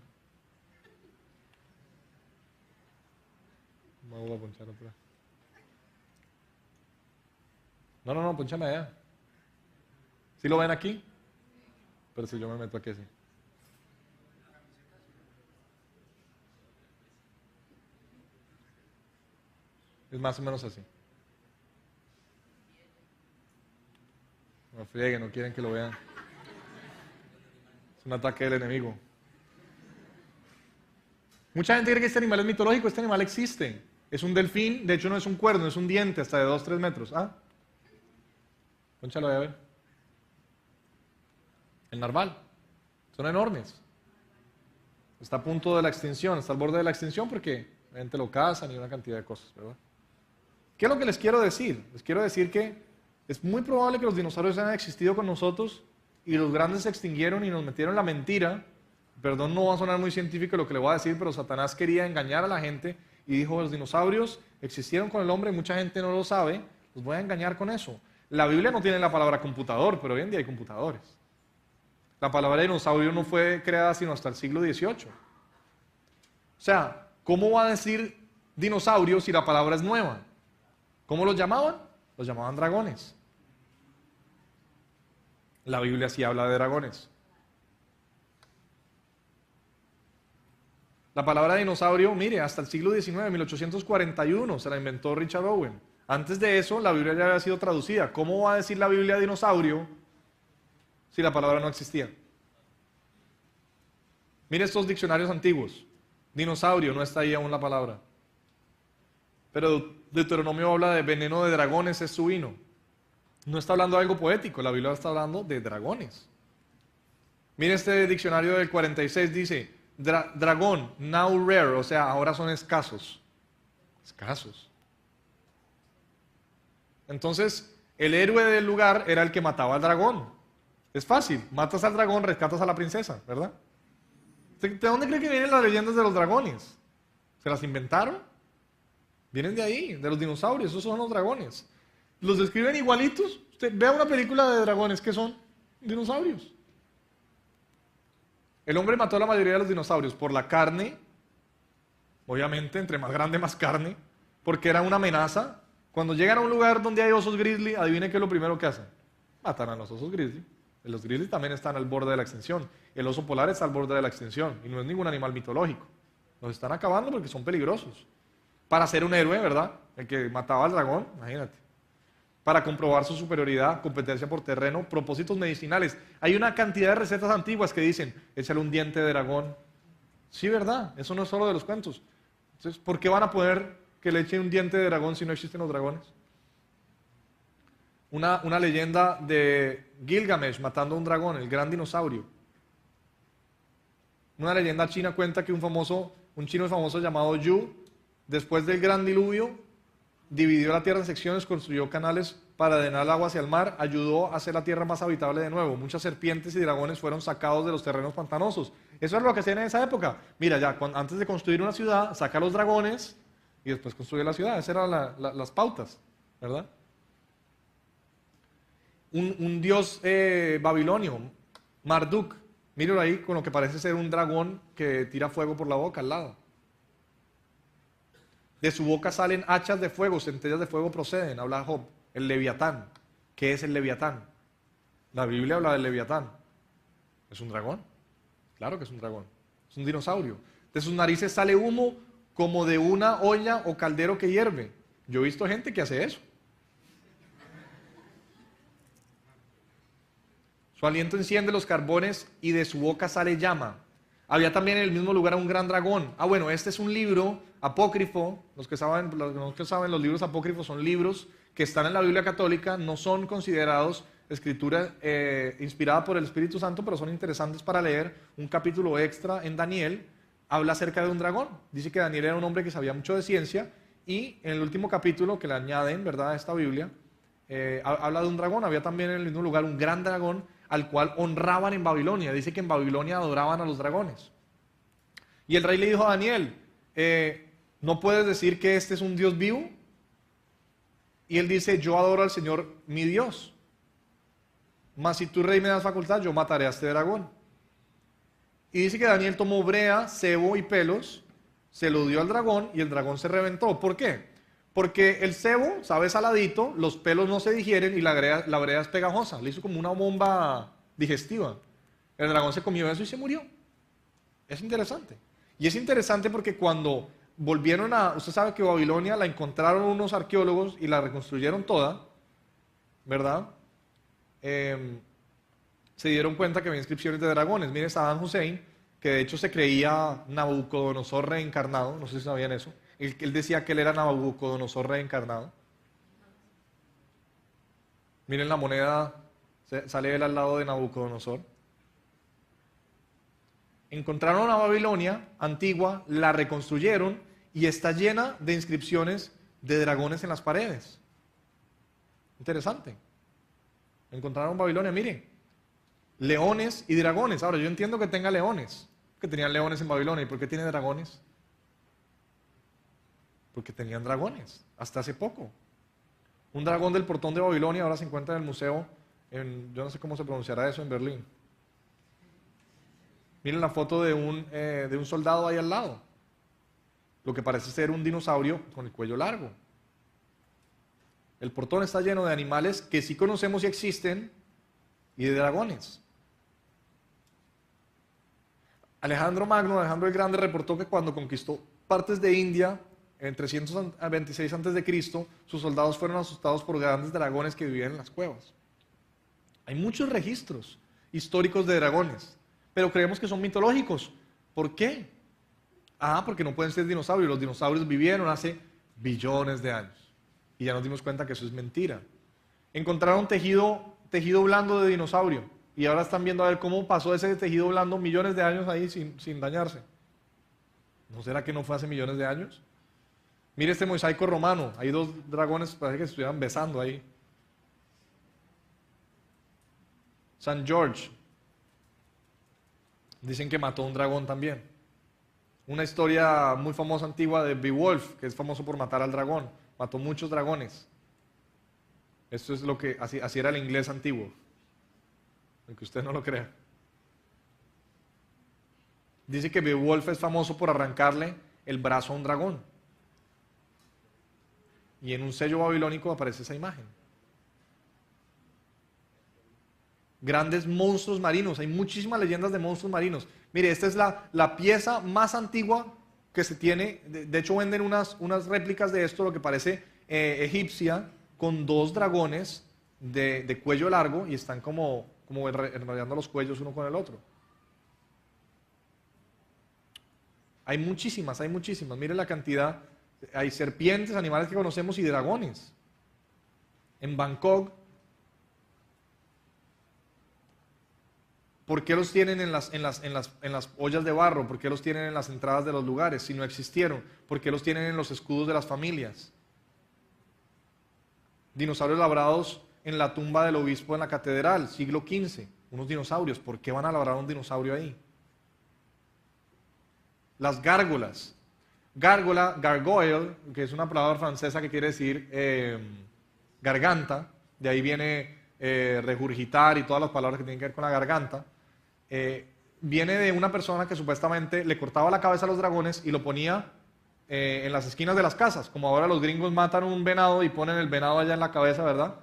Vamos a ponchar otra. No, ponchame allá. ¿Sí lo ven aquí? Pero si yo me meto aquí, sí. Es más o menos así. No frieguen, no quieren que lo vean. Es un ataque del enemigo. Mucha gente cree que este animal es mitológico. Este animal existe. Es un delfín, de hecho no es un cuerno, es un diente hasta de 2-3 metros. Pónchalo a ver. El narval. Son enormes. Está a punto de la extinción, está al borde de la extinción porque la gente lo cazan y una cantidad de cosas, ¿verdad? ¿Qué es lo que les quiero decir? Les quiero decir que es muy probable que los dinosaurios hayan existido con nosotros y los grandes se extinguieron y nos metieron la mentira. Perdón, no va a sonar muy científico lo que le voy a decir, pero Satanás quería engañar a la gente y dijo, los dinosaurios existieron con el hombre y mucha gente no lo sabe, los voy a engañar con eso. La Biblia no tiene la palabra computador, pero hoy en día hay computadores. La palabra dinosaurio no fue creada sino hasta el siglo XVIII. O sea, ¿cómo va a decir dinosaurio si la palabra es nueva? ¿Cómo los llamaban? Los llamaban dragones. La Biblia sí habla de dragones. La palabra dinosaurio, mire, hasta el siglo XIX, 1841, se la inventó Richard Owen. Antes de eso, la Biblia ya había sido traducida. ¿Cómo va a decir la Biblia dinosaurio si la palabra no existía? Mire estos diccionarios antiguos. Dinosaurio, no está ahí aún la palabra. Pero Deuteronomio habla de veneno de dragones es su vino. No está hablando de algo poético, la Biblia está hablando de dragones. Mire este diccionario del 46, dice, dragón, now rare, o sea, ahora son escasos. Escasos. Entonces, el héroe del lugar era el que mataba al dragón. Es fácil, matas al dragón, rescatas a la princesa, ¿verdad? ¿De dónde cree que vienen las leyendas de los dragones? ¿Se las inventaron? Vienen de ahí, de los dinosaurios, esos son los dragones. Los describen igualitos. Usted vea una película de dragones que son dinosaurios. El hombre mató a la mayoría de los dinosaurios por la carne, obviamente, entre más grande más carne, porque era una amenaza. Cuando llegan a un lugar donde hay osos grizzly, adivine qué es lo primero que hacen. Matan a los osos grizzly. Los grizzly también están al borde de la extinción. El oso polar está al borde de la extinción y no es ningún animal mitológico. Los están acabando porque son peligrosos. Para ser un héroe, ¿verdad? El que mataba al dragón, imagínate. Para comprobar su superioridad, competencia por terreno, propósitos medicinales. Hay una cantidad de recetas antiguas que dicen, échale un diente de dragón. Sí, ¿verdad? Eso no es solo de los cuentos. Entonces, ¿por qué van a poner que le echen un diente de dragón si no existen los dragones? Una leyenda de Gilgamesh matando a un dragón, el gran dinosaurio. Una leyenda china cuenta que un chino famoso llamado Yu, después del gran diluvio, dividió la tierra en secciones, construyó canales para drenar el agua hacia el mar, ayudó a hacer la tierra más habitable de nuevo. Muchas serpientes y dragones fueron sacados de los terrenos pantanosos. Eso es lo que hacían en esa época. Mira, ya antes de construir una ciudad, saca los dragones y después construye la ciudad. Esas eran las pautas, ¿verdad? Un dios babilonio, Marduk, míralo ahí con lo que parece ser un dragón que tira fuego por la boca al lado. De su boca salen hachas de fuego, centellas de fuego proceden, habla Job. El Leviatán. ¿Qué es el Leviatán? La Biblia habla del Leviatán. ¿Es un dragón? Claro que es un dragón. Es un dinosaurio. De sus narices sale humo como de una olla o caldero que hierve. Yo he visto gente que hace eso. Su aliento enciende los carbones y de su boca sale llama. Había también en el mismo lugar un gran dragón. Bueno, este es un libro apócrifo. Los que saben, los libros apócrifos son libros que están en la Biblia católica, no son considerados escritura inspirada por el Espíritu Santo, pero son interesantes para leer. Un capítulo extra en Daniel habla acerca de un dragón. Dice que Daniel era un hombre que sabía mucho de ciencia y en el último capítulo que le añaden, ¿verdad?, a esta Biblia, habla de un dragón. Había también en el mismo lugar un gran dragón al cual honraban en Babilonia. Dice que en Babilonia adoraban a los dragones. Y el rey le dijo a Daniel, ¿no puedes decir que este es un Dios vivo? Y él dice, yo adoro al Señor mi Dios. Mas si tú, rey, me das facultad, yo mataré a este dragón. Y dice que Daniel tomó brea, cebo y pelos, se lo dio al dragón y el dragón se reventó. ¿Por qué? Porque el cebo sabe saladito, los pelos no se digieren y la brea es pegajosa. Le hizo como una bomba digestiva. El dragón se comió eso y se murió. Es interesante. Y es interesante porque cuando volvieron usted sabe que Babilonia la encontraron unos arqueólogos y la reconstruyeron toda, ¿verdad? Se dieron cuenta que había inscripciones de dragones. Mire, Saddam Hussein, que de hecho se creía Nabucodonosor reencarnado, no sé si sabían eso. Él decía que él era Nabucodonosor reencarnado. Miren la moneda, sale él al lado de Nabucodonosor. Encontraron una Babilonia antigua, la reconstruyeron y está llena de inscripciones de dragones en las paredes. Interesante. Encontraron Babilonia, miren, leones y dragones. Ahora, yo entiendo que tenga leones, que tenían leones en Babilonia. ¿Y por qué tiene dragones? Porque tenían dragones, hasta hace poco. Un dragón del portón de Babilonia ahora se encuentra en el museo, yo no sé cómo se pronunciará eso, en Berlín. Miren la foto de un soldado ahí al lado. Lo que parece ser un dinosaurio con el cuello largo. El portón está lleno de animales que sí conocemos y existen, y de dragones. Alejandro Magno, Alejandro el Grande, reportó que cuando conquistó partes de India, en 326 a.C., sus soldados fueron asustados por grandes dragones que vivían en las cuevas. Hay muchos registros históricos de dragones, pero creemos que son mitológicos. ¿Por qué? Porque no pueden ser dinosaurios. Los dinosaurios vivieron hace billones de años. Y ya nos dimos cuenta que eso es mentira. Encontraron tejido blando de dinosaurio. Y ahora están viendo a ver cómo pasó ese tejido blando millones de años ahí sin dañarse. ¿No será que no fue hace millones de años? Mire este mosaico romano. Hay dos dragones, parece que se estuvieran besando ahí. San George. Dicen que mató un dragón también. Una historia muy famosa antigua de Beowulf, que es famoso por matar al dragón. Mató muchos dragones. Esto es lo que, así era el inglés antiguo. Aunque usted no lo crea. Dice que Beowulf es famoso por arrancarle el brazo a un dragón. Y en un sello babilónico aparece esa imagen. Grandes monstruos marinos. Hay muchísimas leyendas de monstruos marinos. Mire, esta es la pieza más antigua que se tiene. De hecho, venden unas réplicas de esto, lo que parece egipcia, con dos dragones de cuello largo y están como enrollando los cuellos uno con el otro. Hay muchísimas. Mire la cantidad. Hay serpientes, animales que conocemos y dragones. En Bangkok, ¿por qué los tienen en las ollas de barro? ¿Por qué los tienen en las entradas de los lugares si no existieron? ¿Por qué los tienen en los escudos de las familias? Dinosaurios labrados en la tumba del obispo en la catedral, siglo XV. Unos dinosaurios. ¿Por qué van a labrar un dinosaurio ahí? Las gárgolas. Gárgola, gargoyle, que es una palabra francesa que quiere decir garganta. De ahí viene regurgitar y todas las palabras que tienen que ver con la garganta. viene de una persona que supuestamente le cortaba la cabeza a los dragones y lo ponía en las esquinas de las casas, como ahora los gringos matan un venado y ponen el venado allá en la cabeza, ¿verdad?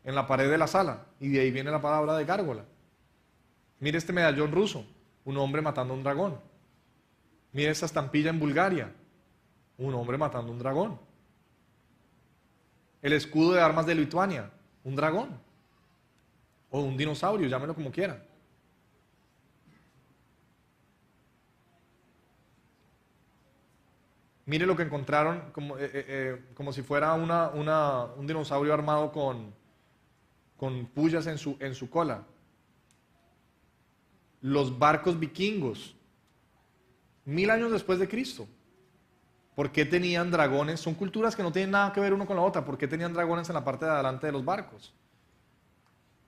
En la pared de la sala, y de ahí viene la palabra de gárgola. Mire este medallón ruso, un hombre matando a un dragón. Mire esta estampilla en Bulgaria, un hombre matando a un dragón. El escudo de armas de Lituania, un dragón. O un dinosaurio, llámelo como quiera. Mire lo que encontraron como si fuera un dinosaurio armado con puyas en su cola. Los barcos vikingos, 1000 años después de Cristo. ¿Por qué tenían dragones? Son culturas que no tienen nada que ver uno con la otra. ¿Por qué tenían dragones en la parte de adelante de los barcos?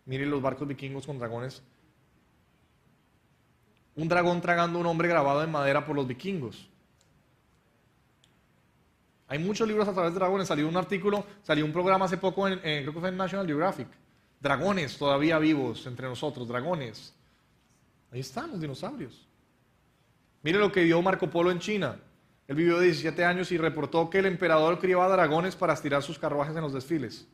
Miren los barcos vikingos con dragones. Un dragón tragando a un hombre grabado en madera por los vikingos. Hay muchos libros a través de dragones. Salió un artículo, salió un programa hace poco, creo que fue en National Geographic. Dragones todavía vivos entre nosotros, dragones. Ahí están los dinosaurios. Mire lo que vio Marco Polo en China. Él vivió 17 años y reportó que el emperador criaba dragones para estirar sus carruajes en los desfiles.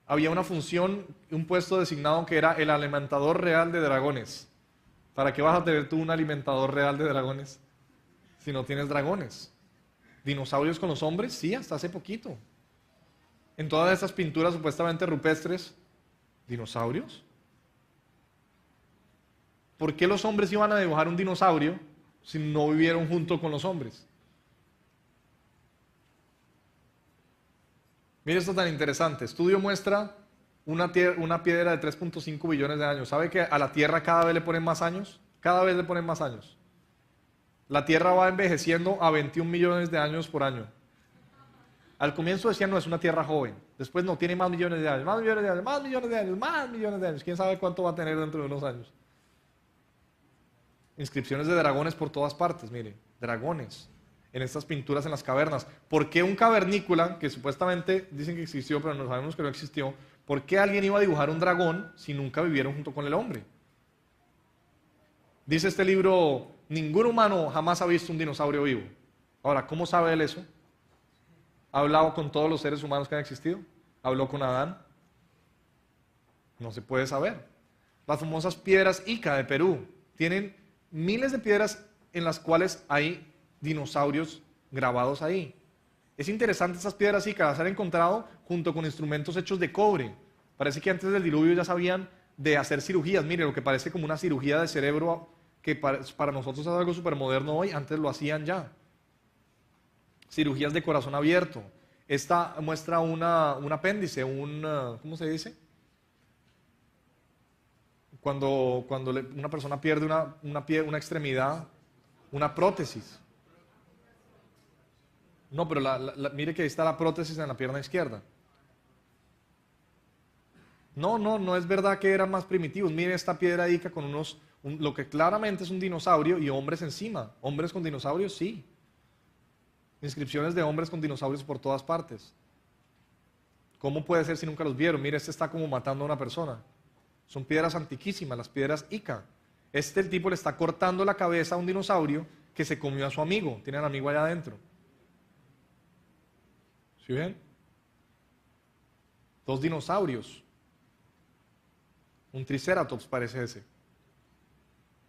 Había una función, un puesto designado que era el alimentador real de dragones. ¿Para qué vas a tener tú un alimentador real de dragones si no tienes dragones? ¿Dinosaurios con los hombres? Sí, hasta hace poquito. En todas estas pinturas supuestamente rupestres, ¿dinosaurios? ¿Por qué los hombres iban a dibujar un dinosaurio si no vivieron junto con los hombres? Mire esto tan interesante. Estudio muestra una piedra de 3.5 billones de años. ¿Sabe que a la Tierra cada vez le ponen más años? Cada vez le ponen más años. La Tierra va envejeciendo a 21 millones de años por año. Al comienzo decían, no, es una Tierra joven. Después no, tiene más millones de años, más millones de años, más millones de años, más millones de años. ¿Quién sabe cuánto va a tener dentro de unos años? Inscripciones de dragones por todas partes, mire, dragones en estas pinturas en las cavernas. ¿Por qué un cavernícola, que supuestamente dicen que existió, pero no sabemos que no existió, por qué alguien iba a dibujar un dragón si nunca vivieron junto con el hombre? Dice este libro, ningún humano jamás ha visto un dinosaurio vivo. Ahora, ¿cómo sabe él eso? ¿Ha hablado con todos los seres humanos que han existido? ¿Habló con Adán? No se puede saber. Las famosas piedras Ica de Perú tienen miles de piedras en las cuales hay dinosaurios grabados ahí. Es interesante estas piedras Ica, las han encontrado junto con instrumentos hechos de cobre. Parece que antes del diluvio ya sabían de hacer cirugías. Mire, lo que parece como una cirugía de cerebro, que para nosotros es algo súper moderno hoy, antes lo hacían ya. Cirugías de corazón abierto. Esta muestra un apéndice, ¿cómo se dice? Cuando una persona pierde una extremidad, una prótesis. No, pero mire que ahí está la prótesis en la pierna izquierda. No es verdad que eran más primitivos. Mire esta piedra Ica con lo que claramente es un dinosaurio y hombres encima. ¿Hombres con dinosaurios? Sí. Inscripciones de hombres con dinosaurios por todas partes. ¿Cómo puede ser si nunca los vieron? Mire, este está como matando a una persona. Son piedras antiquísimas, las piedras Ica. El tipo le está cortando la cabeza a un dinosaurio que se comió a su amigo. Tiene al amigo allá adentro. ¿Sí ven? 2 dinosaurios. Un triceratops parece ese.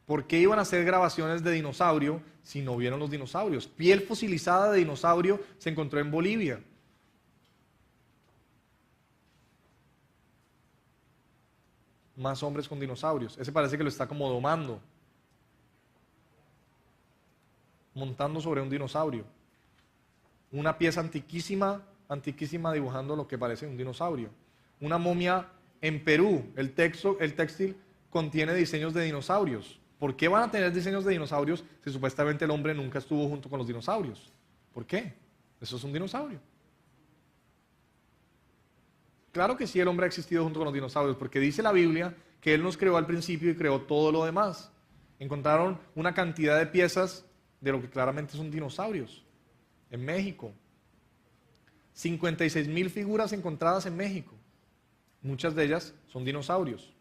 ¿Por qué iban a hacer grabaciones de dinosaurio si no vieron los dinosaurios? Piel fosilizada de dinosaurio se encontró en Bolivia. Más hombres con dinosaurios. Ese parece que lo está como domando. Montando sobre un dinosaurio. Una pieza antiquísima dibujando lo que parece un dinosaurio. Una momia en Perú. El textil contiene diseños de dinosaurios. ¿Por qué van a tener diseños de dinosaurios si supuestamente el hombre nunca estuvo junto con los dinosaurios? ¿Por qué? Eso es un dinosaurio. Claro que sí, el hombre ha existido junto con los dinosaurios, porque dice la Biblia que Él nos creó al principio y creó todo lo demás. Encontraron una cantidad de piezas de lo que claramente son dinosaurios en México. 56,000 figuras encontradas en México. Muchas de ellas son dinosaurios.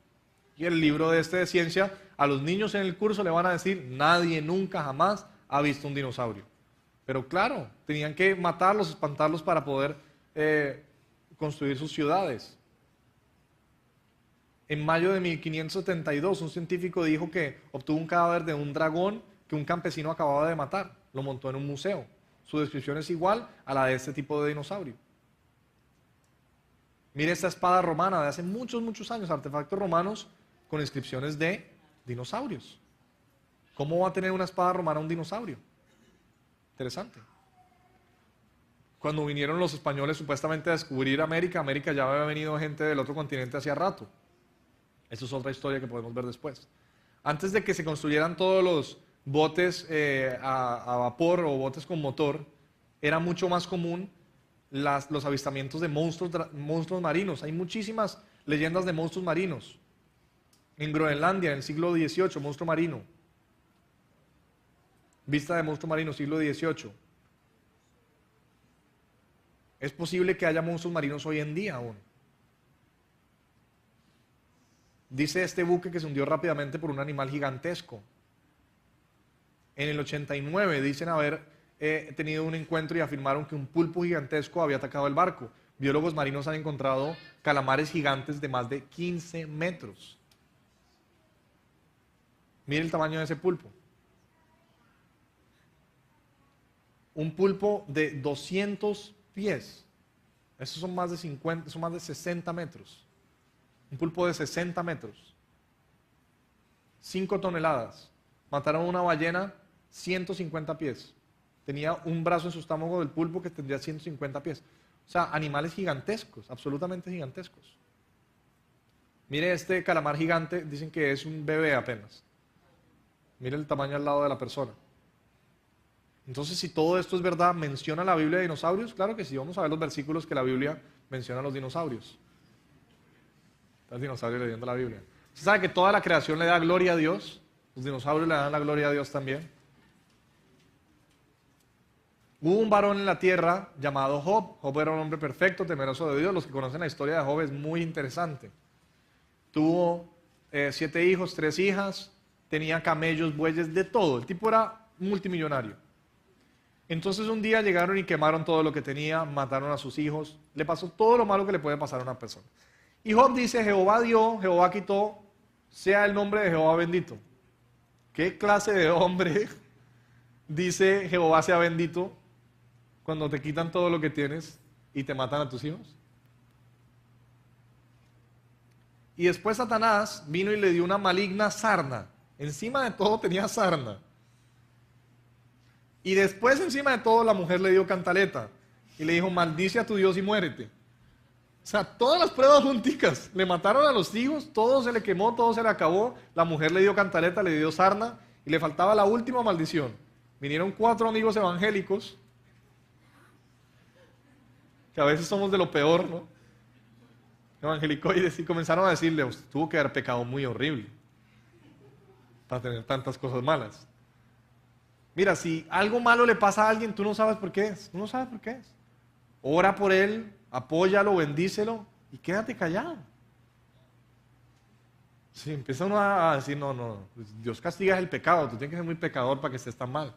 Y el libro de ciencia, a los niños en el curso le van a decir, nadie nunca jamás ha visto un dinosaurio. Pero claro, tenían que matarlos, espantarlos para poder construir sus ciudades. En mayo de 1572, un científico dijo que obtuvo un cadáver de un dragón que un campesino acababa de matar. Lo montó en un museo. Su descripción es igual a la de este tipo de dinosaurio. Mire esta espada romana de hace muchos, muchos años, artefactos romanos con inscripciones de dinosaurios. ¿Cómo va a tener una espada romana un dinosaurio? Interesante. Cuando vinieron los españoles supuestamente a descubrir América, América ya había venido gente del otro continente hacía rato. Eso es otra historia que podemos ver después. Antes de que se construyeran todos los botes a vapor o botes con motor, era mucho más común los avistamientos de monstruos marinos. Hay muchísimas leyendas de monstruos marinos. En Groenlandia, en el siglo XVIII, monstruo marino. Vista de monstruo marino, siglo XVIII. Es posible que haya monstruos marinos hoy en día aún. Dice este buque que se hundió rápidamente por un animal gigantesco. En el 89 dicen haber tenido un encuentro y afirmaron que un pulpo gigantesco había atacado el barco. Biólogos marinos han encontrado calamares gigantes de más de 15 metros. Mire el tamaño de ese pulpo. Un pulpo de 200 pies. Esos son más de 50, son más de 60 metros. Un pulpo de 60 metros. 5 toneladas. Mataron a una ballena 150 pies. Tenía un brazo en su estómago del pulpo que tendría 150 pies. O sea, animales gigantescos, absolutamente gigantescos. Mire este calamar gigante, dicen que es un bebé apenas. Mire el tamaño al lado de la persona. Entonces, si todo esto es verdad, ¿menciona la Biblia dinosaurios? Claro que sí, vamos a ver los versículos que la Biblia menciona a los dinosaurios. Está el dinosaurio leyendo la Biblia. ¿Usted sabe que toda la creación le da gloria a Dios? Los dinosaurios le dan la gloria a Dios también. Hubo un varón en la tierra llamado Job. Job era un hombre perfecto, temeroso de Dios. Los que conocen la historia de Job es muy interesante. Tuvo 7 hijos, 3 hijas, tenía camellos, bueyes, de todo. El tipo era multimillonario. Entonces un día llegaron y quemaron todo lo que tenía, mataron a sus hijos, le pasó todo lo malo que le puede pasar a una persona. Y Job dice, Jehová dio, Jehová quitó, sea el nombre de Jehová bendito. ¿Qué clase de hombre dice Jehová sea bendito cuando te quitan todo lo que tienes y te matan a tus hijos? Y después Satanás vino y le dio una maligna sarna. Encima de todo tenía sarna. Y después encima de todo la mujer le dio cantaleta. Y le dijo, maldice a tu Dios y muérete. O sea, todas las pruebas junticas. Le mataron a los hijos, todo se le quemó, todo se le acabó. La mujer le dio cantaleta, le dio sarna. Y le faltaba la última maldición. Vinieron 4 amigos evangélicos. Que a veces somos de lo peor, ¿no? Evangelicoides. Y comenzaron a decirle, tuvo que haber pecado muy horrible. Para tener tantas cosas malas. Mira, si algo malo le pasa a alguien, tú no sabes por qué es. Tú no sabes por qué es. Ora por él, apóyalo, bendícelo y quédate callado. Si empieza uno a decir, no, Dios castiga el pecado, tú tienes que ser muy pecador para que estés tan mal.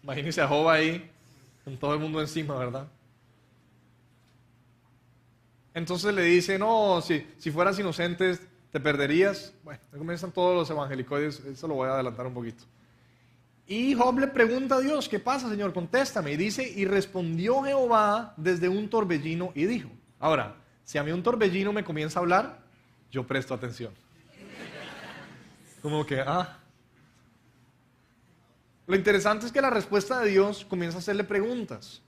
Imagínense a Job ahí, con todo el mundo encima, ¿verdad? Entonces le dice, no, si fueras inocente te perderías. Bueno, comienzan todos los evangelicoides, eso lo voy a adelantar un poquito. Y Job le pregunta a Dios, ¿qué pasa, Señor? Contéstame. Y dice, y respondió Jehová desde un torbellino y dijo. Ahora, si a mí un torbellino me comienza a hablar, yo presto atención. Como que, Lo interesante es que la respuesta de Dios comienza a hacerle preguntas.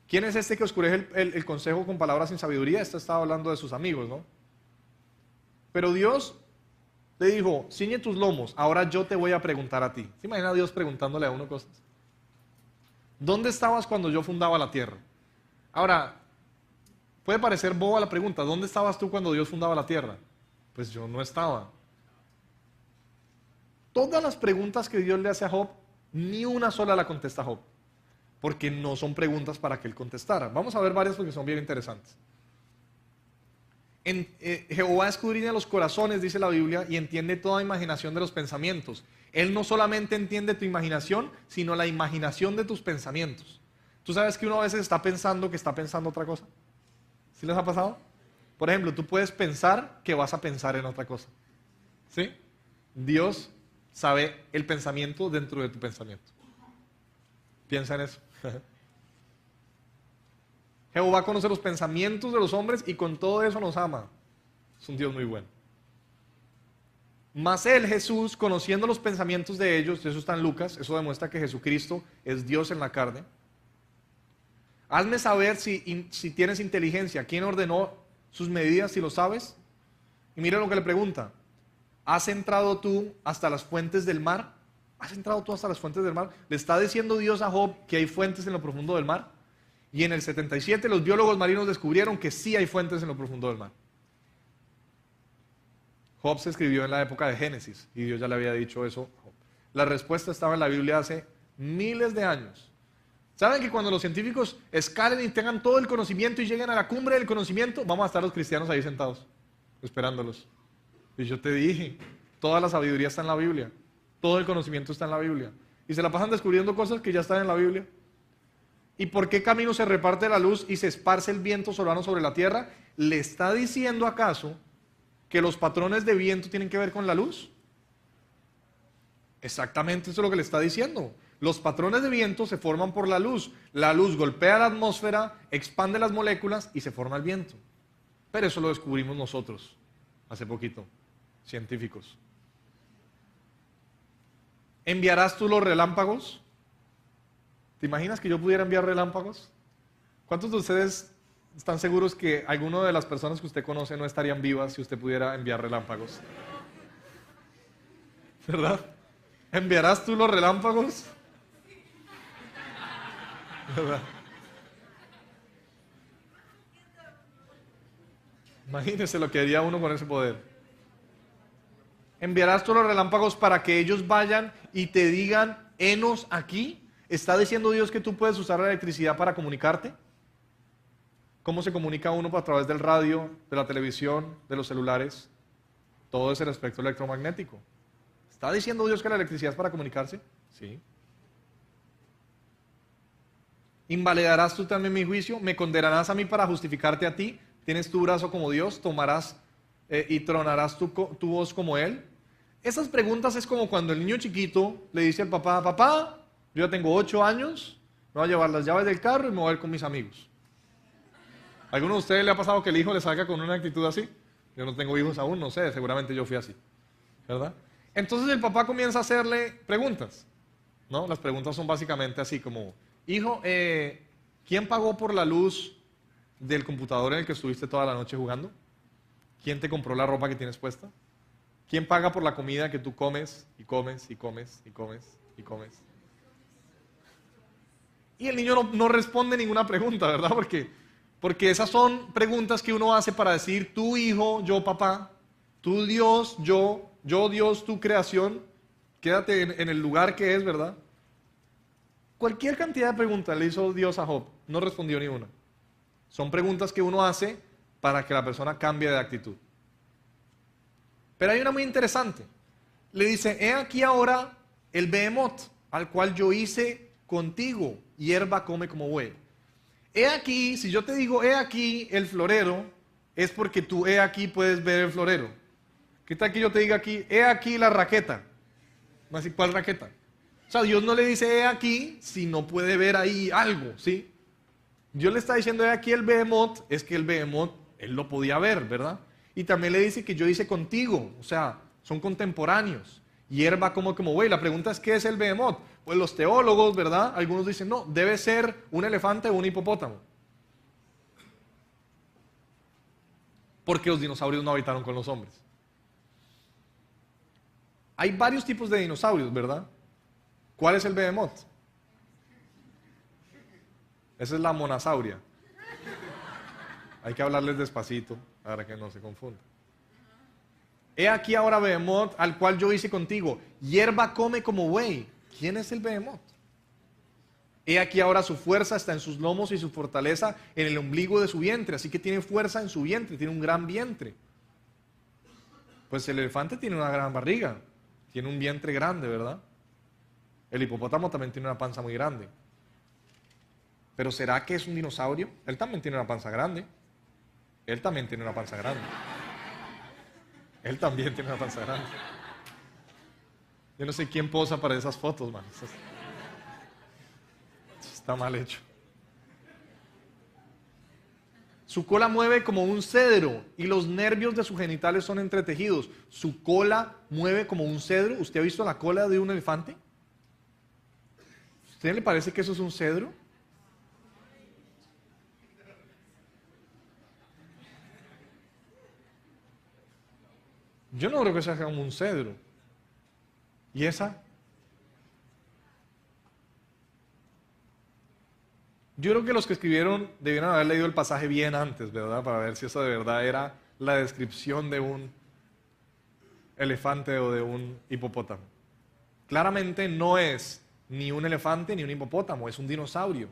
¿Quién es este que oscurece el consejo con palabras sin sabiduría? Este estaba hablando de sus amigos, ¿no? Pero Dios le dijo, ciñe tus lomos, ahora yo te voy a preguntar a ti. ¿Se imagina a Dios preguntándole a uno cosas? ¿Dónde estabas cuando yo fundaba la tierra? Ahora, puede parecer boba la pregunta, ¿dónde estabas tú cuando Dios fundaba la tierra? Pues yo no estaba. Todas las preguntas que Dios le hace a Job, ni una sola la contesta Job. porque no son preguntas para que él contestara. Vamos a ver varias porque son bien interesantes. Jehová escudriña los corazones, dice la Biblia, y entiende toda imaginación de los pensamientos. Él no solamente entiende tu imaginación, sino la imaginación de tus pensamientos. ¿Tú sabes que uno a veces está pensando que está pensando otra cosa? ¿Sí les ha pasado? Por ejemplo, tú puedes pensar que vas a pensar en otra cosa. ¿Sí? Dios sabe el pensamiento dentro de tu pensamiento. Piensa en eso. Jehová conoce los pensamientos de los hombres y con todo eso nos ama. Es un Dios muy bueno. Mas él, Jesús, conociendo los pensamientos de ellos, eso está en Lucas, eso demuestra que Jesucristo es Dios en la carne. Hazme saber si tienes inteligencia. ¿Quién ordenó sus medidas, si lo sabes? Y mira lo que le pregunta. ¿Has entrado tú hasta las fuentes del mar? ¿Has entrado tú hasta las fuentes del mar? Le está diciendo Dios a Job que hay fuentes en lo profundo del mar. Y en el 77 los biólogos marinos descubrieron que sí hay fuentes en lo profundo del mar. Job se escribió en la época de Génesis y Dios ya le había dicho eso a Job. La respuesta estaba en la Biblia hace miles de años. ¿Saben que cuando los científicos escalen y tengan todo el conocimiento y lleguen a la cumbre del conocimiento, vamos a estar los cristianos ahí sentados, esperándolos? Y yo te dije, toda la sabiduría está en la Biblia, todo el conocimiento está en la Biblia. Y se la pasan descubriendo cosas que ya están en la Biblia. ¿Y por qué camino se reparte la luz y se esparce el viento solano sobre la tierra? ¿Le está diciendo acaso que los patrones de viento tienen que ver con la luz? Exactamente eso es lo que le está diciendo. Los patrones de viento se forman por la luz. La luz golpea la atmósfera, expande las moléculas y se forma el viento. Pero eso lo descubrimos nosotros hace poquito, científicos. ¿Enviarás tú los relámpagos? ¿Te imaginas que yo pudiera enviar relámpagos? ¿Cuántos de ustedes están seguros que alguna de las personas que usted conoce no estarían vivas si usted pudiera enviar relámpagos? ¿Verdad? ¿Enviarás tú los relámpagos? ¿Verdad? Imagínese lo que haría uno con ese poder. ¿Enviarás tú los relámpagos para que ellos vayan y te digan, henos aquí? ¿Está diciendo Dios que tú puedes usar la electricidad para comunicarte? ¿Cómo se comunica uno a través del radio, de la televisión, de los celulares? Todo ese espectro electromagnético. ¿Está diciendo Dios que la electricidad es para comunicarse? Sí. ¿Invalidarás tú también mi juicio? ¿Me condenarás a mí para justificarte a ti? ¿Tienes tu brazo como Dios? ¿Tomarás y tronarás tu voz como Él? Esas preguntas es como cuando el niño chiquito le dice al papá, papá, yo ya tengo 8 años, me voy a llevar las llaves del carro y me voy a ir con mis amigos. ¿A alguno de ustedes le ha pasado que el hijo le salga con una actitud así? Yo no tengo hijos aún, no sé, seguramente yo fui así, ¿verdad? Entonces el papá comienza a hacerle preguntas, ¿no? Las preguntas son básicamente así como, hijo, ¿quién pagó por la luz del computador en el que estuviste toda la noche jugando? ¿Quién te compró la ropa que tienes puesta? ¿Quién paga por la comida que tú comes y comes y comes y comes y comes? Y el niño no responde ninguna pregunta, ¿verdad? Porque esas son preguntas que uno hace para decir, tú hijo, yo papá, tú Dios, yo Dios, tu creación, quédate en el lugar que es, ¿verdad? Cualquier cantidad de preguntas le hizo Dios a Job, no respondió ni una. Son preguntas que uno hace para que la persona cambie de actitud. Pero hay una muy interesante. Le dice, he aquí ahora el behemoth, al cual yo hice contigo, hierba come como buey. He aquí, si yo te digo, he aquí el florero, es porque tú, he aquí, puedes ver el florero. ¿Qué tal que yo te diga aquí, he aquí la raqueta? No así, ¿cuál raqueta? O sea, Dios no le dice, he aquí, si no puede ver ahí algo, ¿sí? Dios le está diciendo, he aquí el behemoth, es que el behemoth, él lo podía ver, ¿verdad? Y también le dice que yo hice contigo, o sea, son contemporáneos. Hierba como buey. La pregunta es, ¿qué es el behemoth? Pues los teólogos, ¿verdad? Algunos dicen, no, debe ser un elefante o un hipopótamo. Porque los dinosaurios no habitaron con los hombres. Hay varios tipos de dinosaurios, ¿verdad? ¿Cuál es el behemoth? Esa es la monasauria. Hay que hablarles despacito para que no se confunda. He aquí ahora behemoth, al cual yo hice contigo. Hierba come como buey. ¿Quién es el behemoth? He aquí ahora su fuerza está en sus lomos y su fortaleza en el ombligo de su vientre. Así que tiene fuerza en su vientre, tiene un gran vientre. Pues el elefante tiene una gran barriga, tiene un vientre grande, ¿verdad? El hipopótamo también tiene una panza muy grande. Pero ¿será que es un dinosaurio? Él también tiene una panza grande. Él también tiene una panza grande. Él también tiene una panza grande. Yo no sé quién posa para esas fotos, man. Eso está mal hecho. Su cola mueve como un cedro y los nervios de sus genitales son entretejidos. Su cola mueve como un cedro. ¿Usted ha visto la cola de un elefante? ¿A usted le parece que eso es un cedro? Yo no creo que sea como un cedro. ¿Y esa? Yo creo que los que escribieron debieron haber leído el pasaje bien antes, ¿verdad? Para ver si eso de verdad era la descripción de un elefante o de un hipopótamo. Claramente no es ni un elefante ni un hipopótamo, es un dinosaurio.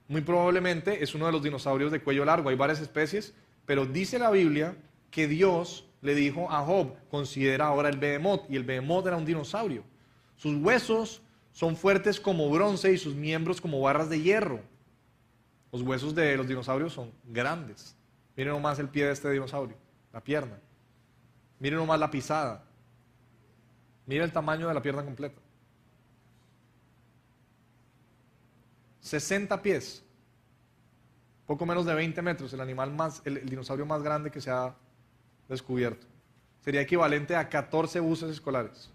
Muy probablemente es uno de los dinosaurios de cuello largo. Hay varias especies, pero dice la Biblia que Dios le dijo a Job, considera ahora el behemoth, y el behemoth era un dinosaurio. Sus huesos son fuertes como bronce y sus miembros como barras de hierro. Los huesos de los dinosaurios son grandes. Miren nomás el pie de este dinosaurio, la pierna. Miren nomás la pisada. Miren el tamaño de la pierna completa. 60 pies. Poco menos de 20 metros. El dinosaurio más grande que se ha descubierto. Sería equivalente a 14 buses escolares.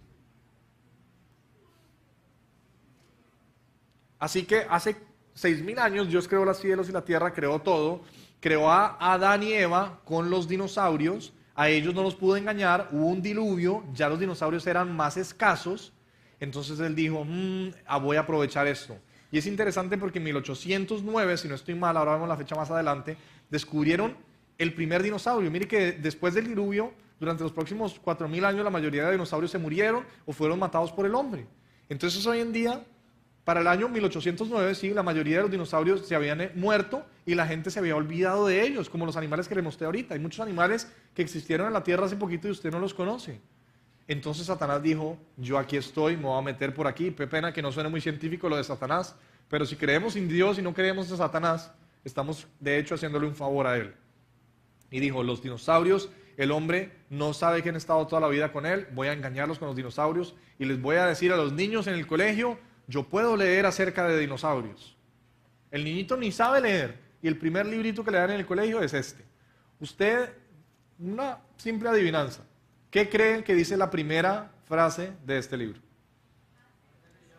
Así que hace 6.000 años Dios creó los cielos y la tierra, creó todo, creó a Adán y Eva con los dinosaurios, a ellos no los pudo engañar, hubo un diluvio, ya los dinosaurios eran más escasos, entonces él dijo, voy a aprovechar esto. Y es interesante porque en 1809, si no estoy mal, ahora vemos la fecha más adelante, descubrieron el primer dinosaurio. Mire que después del diluvio, durante los próximos 4.000 años, la mayoría de dinosaurios se murieron o fueron matados por el hombre. Entonces hoy en día, para el año 1809, sí, la mayoría de los dinosaurios se habían muerto y la gente se había olvidado de ellos, como los animales que le mostré ahorita. Hay muchos animales que existieron en la tierra hace poquito y usted no los conoce. Entonces Satanás dijo, yo aquí estoy, me voy a meter por aquí. Qué pena que no suene muy científico lo de Satanás, pero si creemos en Dios y no creemos en Satanás, estamos de hecho haciéndole un favor a él. Y dijo, los dinosaurios, el hombre no sabe que han estado toda la vida con él, voy a engañarlos con los dinosaurios y les voy a decir a los niños en el colegio, yo puedo leer acerca de dinosaurios. El niñito ni sabe leer y el primer librito que le dan en el colegio es este. Usted, una simple adivinanza, ¿qué creen que dice la primera frase de este libro?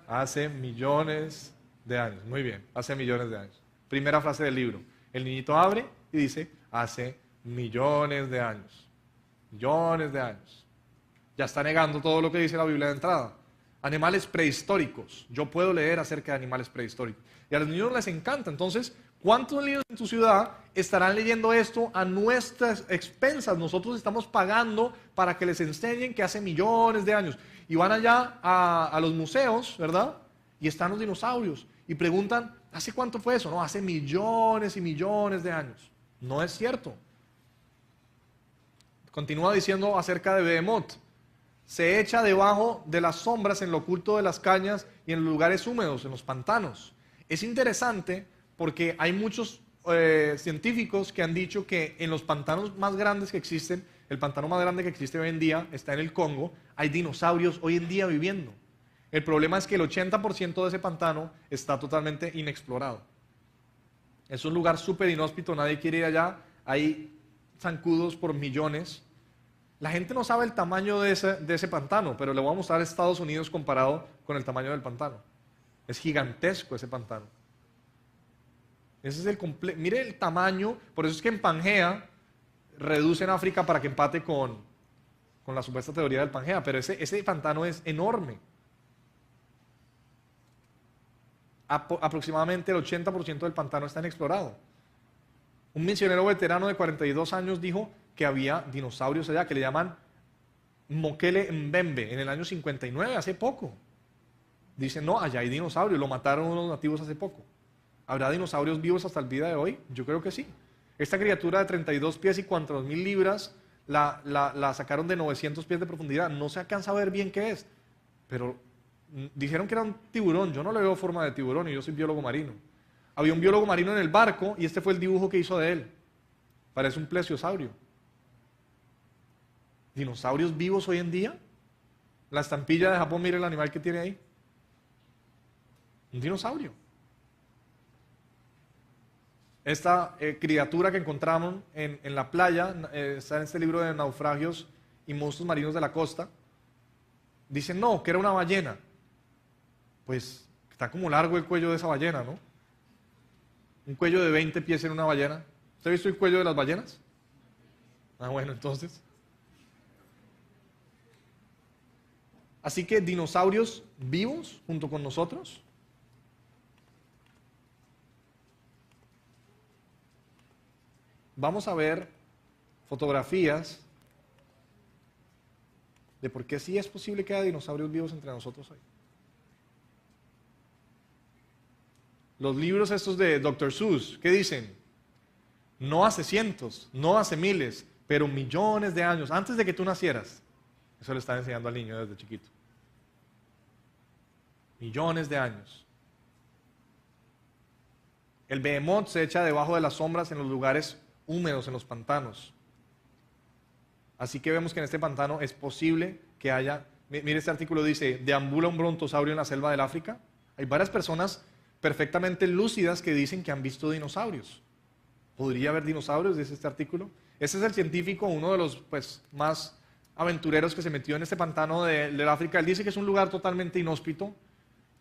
Hace millones de años. Muy bien, hace millones de años. Primera frase del libro. El niñito abre y dice, hace millones de años. Millones de años. Ya está negando todo lo que dice la Biblia de entrada. Animales prehistóricos. Yo puedo leer acerca de animales prehistóricos. Y a los niños les encanta. Entonces, ¿cuántos niños en tu ciudad estarán leyendo esto a nuestras expensas? Nosotros estamos pagando para que les enseñen que hace millones de años. Y van allá a los museos, ¿verdad? Y están los dinosaurios. Y preguntan, ¿hace cuánto fue eso? No, hace millones y millones de años. No es cierto. Continúa diciendo acerca de Behemoth. Se echa debajo de las sombras en lo oculto de las cañas y en lugares húmedos, en los pantanos. Es interesante porque hay muchos científicos que han dicho que en los pantanos más grandes que existen, el pantano más grande que existe hoy en día está en el Congo, hay dinosaurios hoy en día viviendo. El problema es que el 80% de ese pantano está totalmente inexplorado. Es un lugar súper inhóspito, nadie quiere ir allá, hay zancudos por millones. La gente no sabe el tamaño de ese pantano, pero le voy a mostrar Estados Unidos comparado con el tamaño del pantano. Es gigantesco ese pantano. Ese es mire el tamaño, por eso es que en Pangea reducen África para que empate con la supuesta teoría del Pangea, pero ese pantano es enorme. Aproximadamente el 80% del pantano está inexplorado. Un misionero veterano de 42 años dijo que había dinosaurios allá que le llaman Mokele Mbembe en el año 59, hace poco. Dicen, no, allá hay dinosaurios, lo mataron unos nativos hace poco. ¿Habrá dinosaurios vivos hasta el día de hoy? Yo creo que sí. Esta criatura de 32 pies y 4.000 libras la sacaron de 900 pies de profundidad. No se alcanza a ver bien qué es, pero dijeron que era un tiburón. Yo no le veo forma de tiburón y yo soy biólogo marino. Había un biólogo marino en el barco y este fue el dibujo que hizo de él. Parece un plesiosaurio. ¿Dinosaurios vivos hoy en día? La estampilla de Japón, mire el animal que tiene ahí. Un dinosaurio. Esta criatura que encontramos en la playa, está en este libro de naufragios y monstruos marinos de la costa. Dicen, no, que era una ballena. Pues está como largo el cuello de esa ballena, ¿no? Un cuello de 20 pies en una ballena. ¿Usted ha visto el cuello de las ballenas? Ah, bueno, entonces. Así que dinosaurios vivos junto con nosotros. Vamos a ver fotografías de por qué sí es posible que haya dinosaurios vivos entre nosotros hoy. Los libros estos de Dr. Seuss, ¿qué dicen? No hace cientos, no hace miles, pero millones de años, antes de que tú nacieras. Eso le están enseñando al niño desde chiquito. Millones de años. El behemoth se echa debajo de las sombras en los lugares húmedos, en los pantanos. Así que vemos que en este pantano es posible que haya, mire este artículo dice, deambula un brontosaurio en la selva del África. Hay varias personas perfectamente lúcidas que dicen que han visto dinosaurios. ¿Podría haber dinosaurios? Dice este artículo. Ese es el científico, uno de los más aventureros que se metió en este pantano del África. Él dice que es un lugar totalmente inhóspito,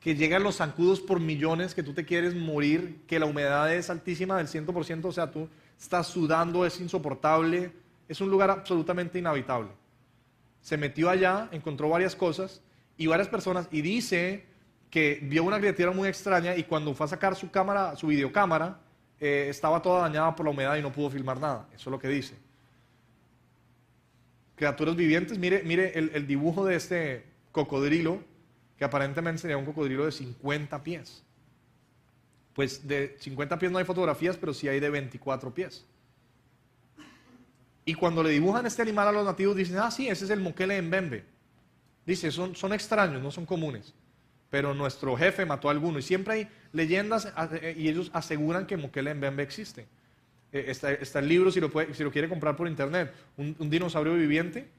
que llegan los zancudos por millones, que tú te quieres morir, que la humedad es altísima del 100%, o sea, tú estás sudando, es insoportable, es un lugar absolutamente inhabitable. Se metió allá, encontró varias cosas y varias personas, y dice que vio una criatura muy extraña y cuando fue a sacar su cámara, su videocámara, estaba toda dañada por la humedad y no pudo filmar nada. Eso es lo que dice. Criaturas vivientes, mire el dibujo de este cocodrilo, que aparentemente sería un cocodrilo de 50 pies. Pues de 50 pies no hay fotografías, pero sí hay de 24 pies. Y cuando le dibujan este animal a los nativos, dicen, ah, sí, ese es el Mokele Mbembe. Dice, son extraños, no son comunes. Pero nuestro jefe mató a alguno. Y siempre hay leyendas y ellos aseguran que Mokele Mbembe existe. Está el libro, si lo quiere comprar por internet, un dinosaurio viviente.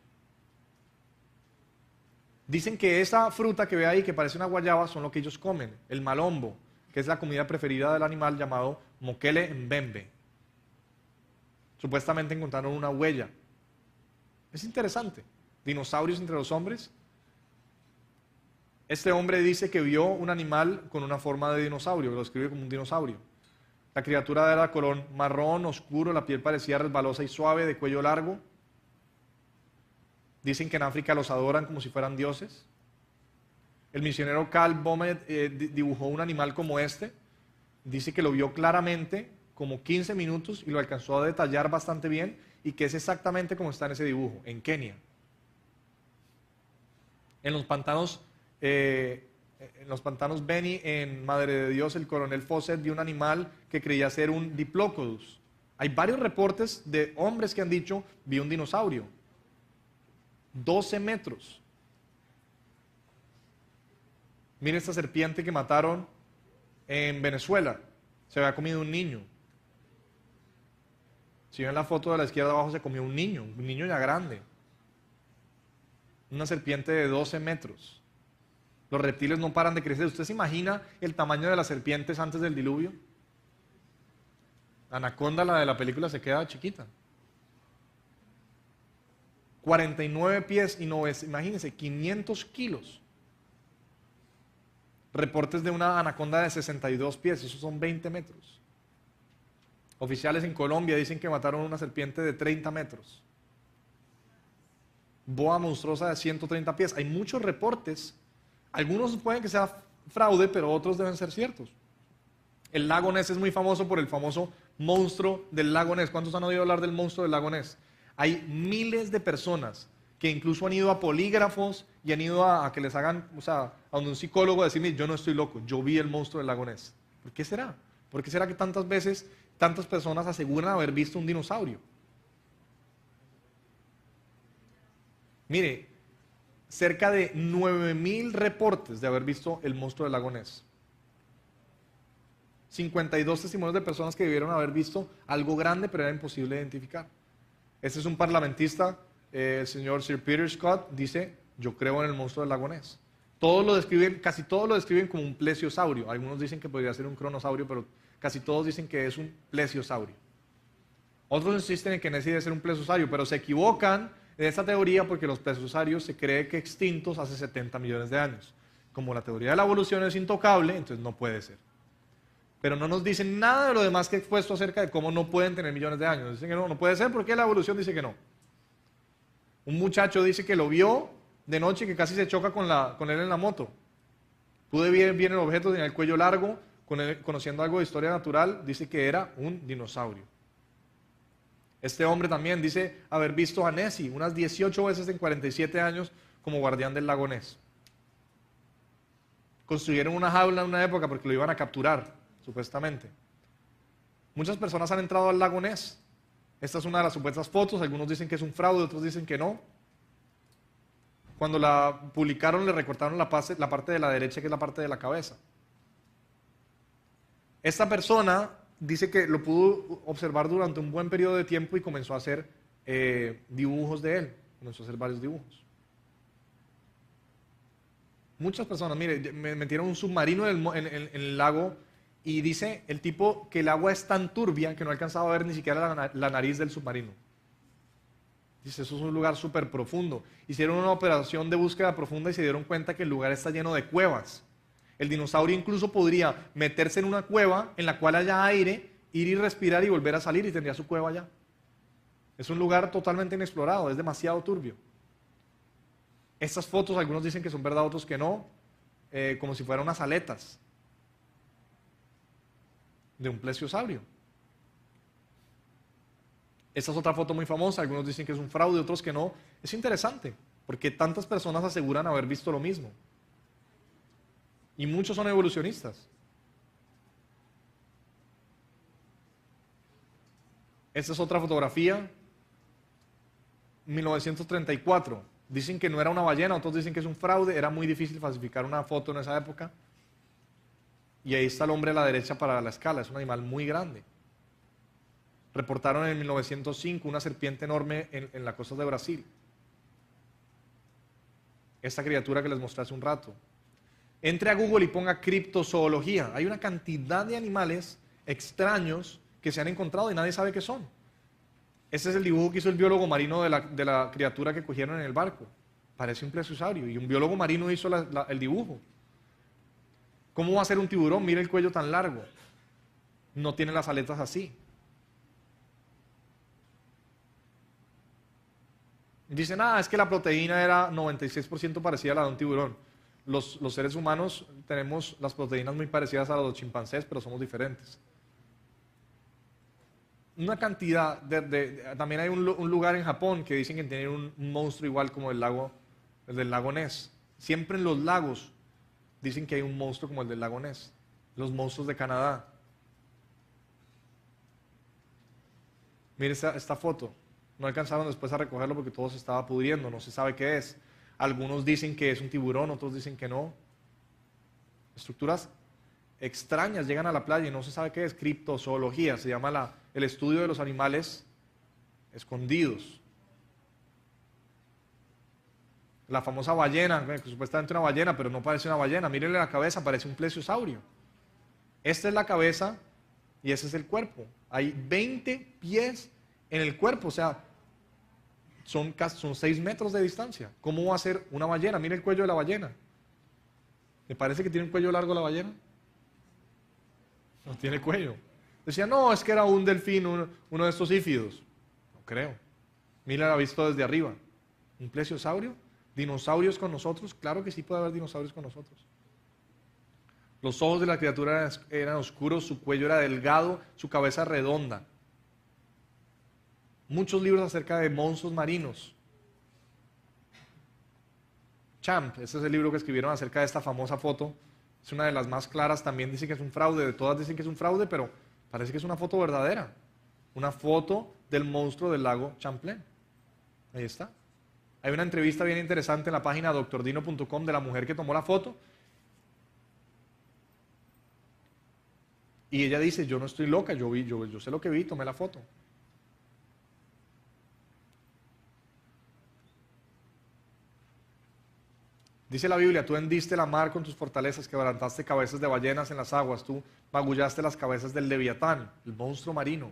Dicen que esa fruta que ve ahí, que parece una guayaba, son lo que ellos comen, el malombo, que es la comida preferida del animal llamado Mokele Mbembe. Supuestamente encontraron una huella. Es interesante. Dinosaurios entre los hombres. Este hombre dice que vio un animal con una forma de dinosaurio, lo describe como un dinosaurio. La criatura era color marrón, oscuro, la piel parecía resbalosa y suave, de cuello largo. Dicen que en África los adoran como si fueran dioses. El misionero Carl Bomet dibujó un animal como este. Dice que lo vio claramente, como 15 minutos, y lo alcanzó a detallar bastante bien, y que es exactamente como está en ese dibujo, en Kenia. En los pantanos Beni, en Madre de Dios, el coronel Fawcett vio un animal que creía ser un Diplodocus. Hay varios reportes de hombres que han dicho, vi un dinosaurio. 12 metros. Miren esta serpiente que mataron en Venezuela. Se había comido un niño. Si ven la foto de la izquierda abajo, se comió un niño ya grande. Una serpiente de 12 metros. Los reptiles no paran de crecer. ¿Usted se imagina el tamaño de las serpientes antes del diluvio? Anaconda, la de la película, se queda chiquita. 49 pies y imagínense, 500 kilos. Reportes de una anaconda de 62 pies, esos son 20 metros. Oficiales en Colombia dicen que mataron una serpiente de 30 metros. Boa monstruosa de 130 pies. Hay muchos reportes. Algunos pueden que sea fraude, pero otros deben ser ciertos. El lago Ness es muy famoso por el famoso monstruo del lago Ness. ¿Cuántos han oído hablar del monstruo del lago Ness? Hay miles de personas que incluso han ido a polígrafos y han ido a que les hagan, o sea, a donde un psicólogo a decirle, yo no estoy loco, yo vi el monstruo del lago Ness. ¿Por qué será? ¿Por qué será que tantas veces tantas personas aseguran haber visto un dinosaurio? Mire, cerca de 9.000 reportes de haber visto el monstruo del lago Ness. 52 testimonios de personas que debieron haber visto algo grande, pero era imposible identificar. Este es un parlamentista, el señor Sir Peter Scott, dice, yo creo en el monstruo del lago Ness. Casi todos lo describen como un plesiosaurio. Algunos dicen que podría ser un cronosaurio, pero casi todos dicen que es un plesiosaurio. Otros insisten en que Nessie debe ser un plesiosaurio, pero se equivocan en esta teoría porque los plesiosaurios se cree que extintos hace 70 millones de años. Como la teoría de la evolución es intocable, entonces no puede ser. Pero no nos dicen nada de lo demás que he expuesto acerca de cómo no pueden tener millones de años. Dicen que no puede ser porque la evolución dice que no. Un muchacho dice que lo vio de noche y que casi se choca con él en la moto. Pude ver bien el objeto, tenía el cuello largo, conociendo algo de historia natural, dice que era un dinosaurio. Este hombre también dice haber visto a Nessie unas 18 veces en 47 años como guardián del lago Ness. Construyeron una jaula en una época porque lo iban a capturar, supuestamente. Muchas personas han entrado al lago Ness. Esta es una de las supuestas fotos, algunos dicen que es un fraude, otros dicen que no. Cuando la publicaron le recortaron la parte de la derecha, que es la parte de la cabeza. Esta persona dice que lo pudo observar durante un buen periodo de tiempo y comenzó a hacer dibujos de él, comenzó a hacer varios dibujos. Muchas personas, mire, me metieron un submarino en el lago y dice el tipo que el agua es tan turbia que no alcanzaba a ver ni siquiera la nariz del submarino. Dice, eso es un lugar súper profundo. Hicieron una operación de búsqueda profunda y se dieron cuenta que el lugar está lleno de cuevas. El dinosaurio incluso podría meterse en una cueva en la cual haya aire, ir y respirar y volver a salir y tendría su cueva allá. Es un lugar totalmente inexplorado, es demasiado turbio. Estas fotos, algunos dicen que son verdad, otros que no, como si fueran unas aletas de un plesiosaurio. Esta es otra foto muy famosa, algunos dicen que es un fraude, otros que no. Es interesante, porque tantas personas aseguran haber visto lo mismo. Y muchos son evolucionistas. Esta es otra fotografía, 1934. Dicen que no era una ballena, otros dicen que es un fraude. Era muy difícil falsificar una foto en esa época. Y ahí está el hombre a la derecha para la escala, es un animal muy grande. Reportaron en 1905 una serpiente enorme en la costa de Brasil. Esta criatura que les mostré hace un rato. Entre a Google y ponga criptozoología. Hay una cantidad de animales extraños que se han encontrado y nadie sabe qué son. Este es el dibujo que hizo el biólogo marino de la criatura que cogieron en el barco. Parece un plesiosaurio y un biólogo marino hizo el dibujo. ¿Cómo va a ser un tiburón? Mira el cuello tan largo. No tiene las aletas así. Dicen, es que la proteína era 96% parecida a la de un tiburón. Los seres humanos tenemos las proteínas muy parecidas a las de los chimpancés, pero somos diferentes. Una cantidad también hay un lugar en Japón que dicen que tiene un monstruo igual como el del lago Ness. Siempre en los lagos dicen que hay un monstruo como el del lago Ness. Los monstruos de Canadá. Mire esta foto. No alcanzaron después a recogerlo porque todo se estaba pudriendo, no se sabe qué es. Algunos dicen que es un tiburón, otros dicen que no. Estructuras extrañas llegan a la playa y no se sabe qué es. Criptozoología, se llama el estudio de los animales escondidos. La famosa ballena, que supuestamente una ballena, pero no parece una ballena. Mírenle la cabeza, parece un plesiosaurio. Esta es la cabeza y ese es el cuerpo. Hay 20 pies en el cuerpo, o sea, son 6 metros de distancia. ¿Cómo va a ser una ballena? Mire el cuello de la ballena. ¿Le parece que tiene un cuello largo la ballena? No tiene cuello. Decía, no, es que era un delfín, uno de estos ífidos. No creo. Mira, la ha visto desde arriba. ¿Un plesiosaurio? ¿Dinosaurios con nosotros? Claro que sí puede haber dinosaurios con nosotros. Los ojos de la criatura eran oscuros, su cuello era delgado, su cabeza redonda. Muchos libros acerca de monstruos marinos. Champ. Este es el libro que escribieron acerca de esta famosa foto. Es una de las más claras. También dicen que es un fraude. De todas dicen que es un fraude, pero parece que es una foto verdadera. Una foto del monstruo del lago Champlain. Ahí está. Hay una entrevista bien interesante en la página doctordino.com de la mujer que tomó la foto. Y ella dice, yo no estoy loca, yo sé lo que vi, tomé la foto. Dice la Biblia, tú hendiste la mar con tus fortalezas, quebrantaste cabezas de ballenas en las aguas, tú magullaste las cabezas del Leviatán, el monstruo marino.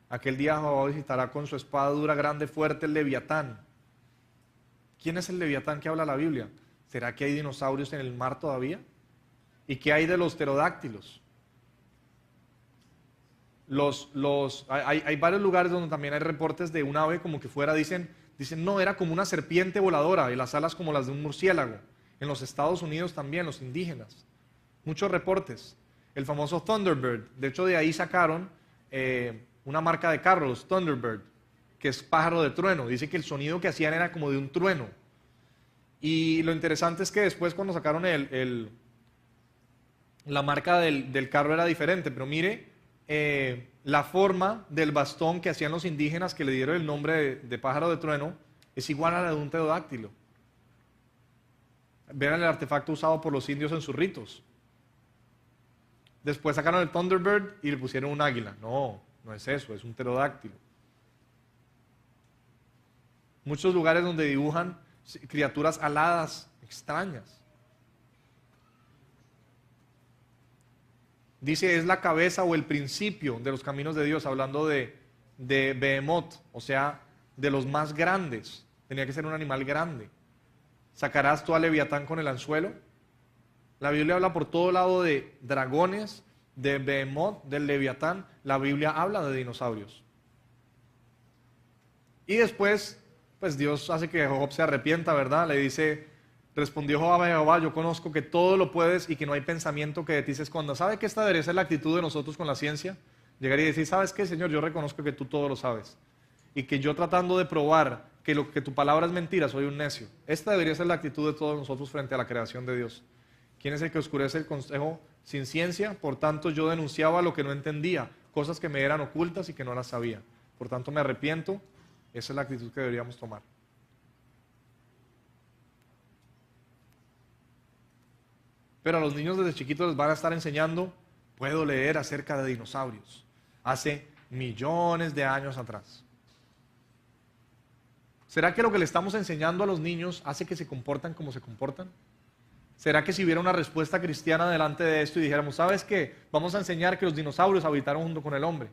Aquel día Jehová visitará con su espada dura, grande, fuerte, el Leviatán. ¿Quién es el Leviatán que habla la Biblia? ¿Será que hay dinosaurios en el mar todavía? ¿Y qué hay de los pterodáctilos? Hay varios lugares donde también hay reportes de un ave como que fuera, dicen, no, era como una serpiente voladora y las alas como las de un murciélago. En los Estados Unidos también, los indígenas. Muchos reportes. El famoso Thunderbird, de hecho de ahí sacaron una marca de carros, los Thunderbird, que es pájaro de trueno. Dice que el sonido que hacían era como de un trueno. Y lo interesante es que después cuando sacaron la marca del carro era diferente, pero mire la forma del bastón que hacían los indígenas que le dieron el nombre de pájaro de trueno es igual a la de un pterodáctilo. Vean el artefacto usado por los indios en sus ritos. Después sacaron el Thunderbird y le pusieron un águila. No, no es eso, es un pterodáctilo. Muchos lugares donde dibujan criaturas aladas, extrañas. Dice, es la cabeza o el principio de los caminos de Dios, hablando de Behemoth, o sea, de los más grandes. Tenía que ser un animal grande. ¿Sacarás tú a Leviatán con el anzuelo? La Biblia habla por todo lado de dragones, de Behemoth, del Leviatán. La Biblia habla de dinosaurios. Y después, pues Dios hace que Job se arrepienta, ¿verdad? Le dice, respondió Job a Jehová, yo conozco que todo lo puedes y que no hay pensamiento que de ti se esconda. ¿Sabe que esta debería ser la actitud de nosotros con la ciencia? Llegar y decir, ¿sabes qué, Señor? Yo reconozco que tú todo lo sabes. Y que yo tratando de probar que lo que tu palabra es mentira, soy un necio. Esta debería ser la actitud de todos nosotros frente a la creación de Dios. ¿Quién es el que oscurece el consejo sin ciencia? Por tanto, yo denunciaba lo que no entendía, cosas que me eran ocultas y que no las sabía. Por tanto, me arrepiento. Esa es la actitud que deberíamos tomar. Pero a los niños desde chiquitos les van a estar enseñando, puedo leer acerca de dinosaurios, hace millones de años atrás. ¿Será que lo que le estamos enseñando a los niños hace que se comportan como se comportan? ¿Será que si hubiera una respuesta cristiana delante de esto y dijéramos, ¿sabes qué? Vamos a enseñar que los dinosaurios habitaron junto con el hombre.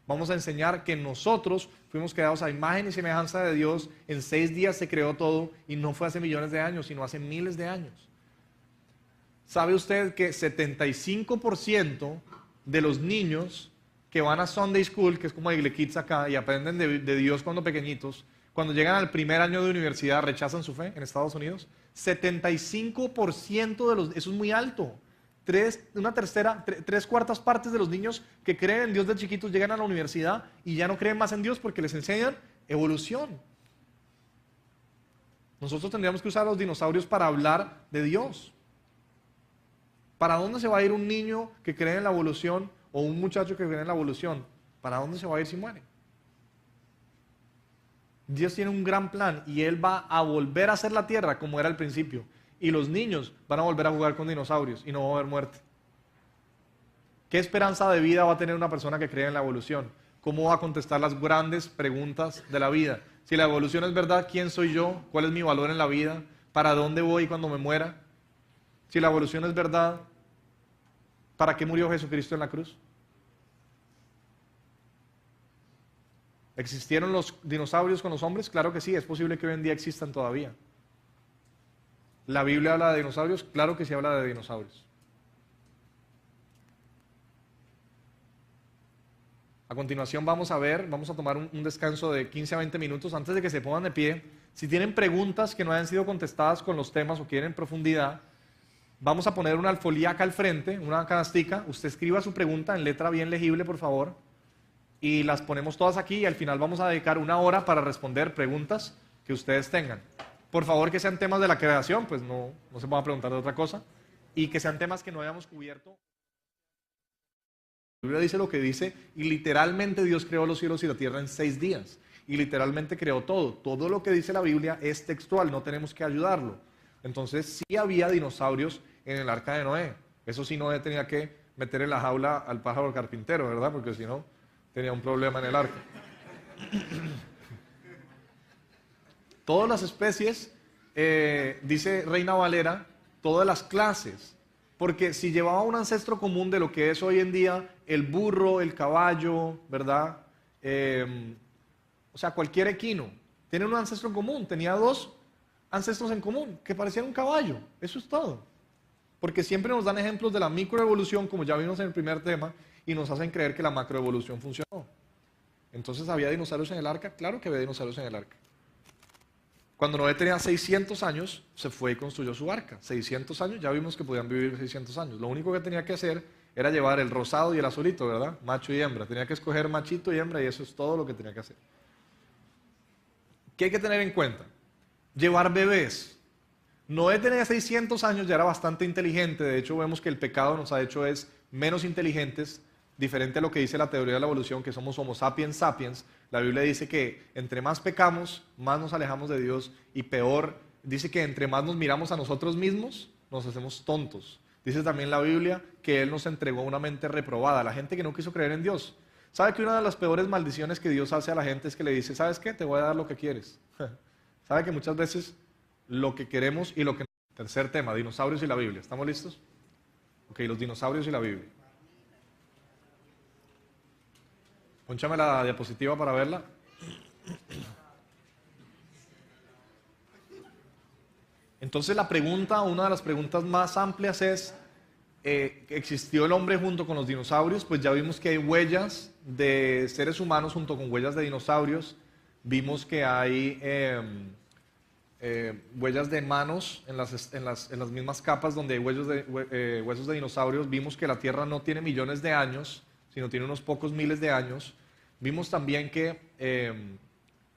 Vamos a enseñar que nosotros fuimos creados a imagen y semejanza de Dios, en 6 días se creó todo y no fue hace millones de años, sino hace miles de años. ¿Sabe usted que 75% de los niños que van a Sunday School, que es como Igle Kids acá, y aprenden de Dios cuando pequeños, cuando llegan al primer año de universidad rechazan su fe en Estados Unidos? 75% de los, eso es muy alto. Tres cuartas partes de los niños que creen en Dios de chiquitos llegan a la universidad y ya no creen más en Dios porque les enseñan evolución. Nosotros tendríamos que usar a los dinosaurios para hablar de Dios. ¿Para dónde se va a ir un niño que cree en la evolución o un muchacho que cree en la evolución? ¿Para dónde se va a ir si muere? Dios tiene un gran plan y Él va a volver a hacer la tierra como era al principio. Y los niños van a volver a jugar con dinosaurios y no va a haber muerte. ¿Qué esperanza de vida va a tener una persona que cree en la evolución? ¿Cómo va a contestar las grandes preguntas de la vida? Si la evolución es verdad, ¿quién soy yo? ¿Cuál es mi valor en la vida? ¿Para dónde voy cuando me muera? Si la evolución es verdad, ¿para qué murió Jesucristo en la cruz? ¿Existieron los dinosaurios con los hombres? Claro que sí, es posible que hoy en día existan todavía. ¿La Biblia habla de dinosaurios? Claro que sí habla de dinosaurios. A continuación vamos a tomar un descanso de 15 a 20 minutos antes de que se pongan de pie. Si tienen preguntas que no hayan sido contestadas con los temas o quieren profundidad, vamos a poner una alfolía acá al frente, una canastica. Usted escriba su pregunta en letra bien legible, por favor, y las ponemos todas aquí y al final vamos a dedicar 1 hora para responder preguntas que ustedes tengan. Por favor, que sean temas de la creación, pues no se van a preguntar de otra cosa. Y que sean temas que no hayamos cubierto. La Biblia dice lo que dice y literalmente Dios creó los cielos y la tierra en 6 días. Y literalmente creó todo. Todo lo que dice la Biblia es textual, no tenemos que ayudarlo. Entonces sí había dinosaurios en el arca de Noé. Eso sí, Noé tenía que meter en la jaula al pájaro carpintero, ¿verdad? Porque si no, tenía un problema en el arca. Todas las especies, dice Reina Valera, todas las clases. Porque si llevaba un ancestro común de lo que es hoy en día el burro, el caballo, ¿verdad? O sea, cualquier equino, tiene un ancestro común, tenía 2 ancestros en común, que parecían un caballo, eso es todo. Porque siempre nos dan ejemplos de la microevolución, como ya vimos en el primer tema, y nos hacen creer que la macroevolución funcionó. Entonces, ¿había dinosaurios en el arca? Claro que había dinosaurios en el arca. Cuando Noé tenía 600 años, se fue y construyó su arca. 600 años, ya vimos que podían vivir 600 años. Lo único que tenía que hacer era llevar el rosado y el azulito, ¿verdad? Macho y hembra. Tenía que escoger machito y hembra y eso es todo lo que tenía que hacer. ¿Qué hay que tener en cuenta? Llevar bebés. Noé tenía 600 años, ya era bastante inteligente. De hecho, vemos que el pecado nos ha hecho menos inteligentes, diferente a lo que dice la teoría de la evolución, que somos Homo sapiens sapiens. La Biblia dice que entre más pecamos, más nos alejamos de Dios y peor, dice que entre más nos miramos a nosotros mismos, nos hacemos tontos. Dice también la Biblia que Él nos entregó una mente reprobada, la gente que no quiso creer en Dios. ¿Sabe que una de las peores maldiciones que Dios hace a la gente es que le dice, ¿sabes qué? Te voy a dar lo que quieres. ¿Sabe que muchas veces lo que queremos y lo que... Tercer tema, dinosaurios y la Biblia. ¿Estamos listos? Ok, los dinosaurios y la Biblia. Pónchame la diapositiva para verla. Entonces la pregunta, una de las preguntas más amplias es, ¿existió el hombre junto con los dinosaurios? Pues ya vimos que hay huellas de seres humanos junto con huellas de dinosaurios. Vimos que hay huellas de manos en las mismas capas donde hay huesos de dinosaurios. Vimos que la Tierra no tiene millones de años, sino tiene unos pocos miles de años. Vimos también que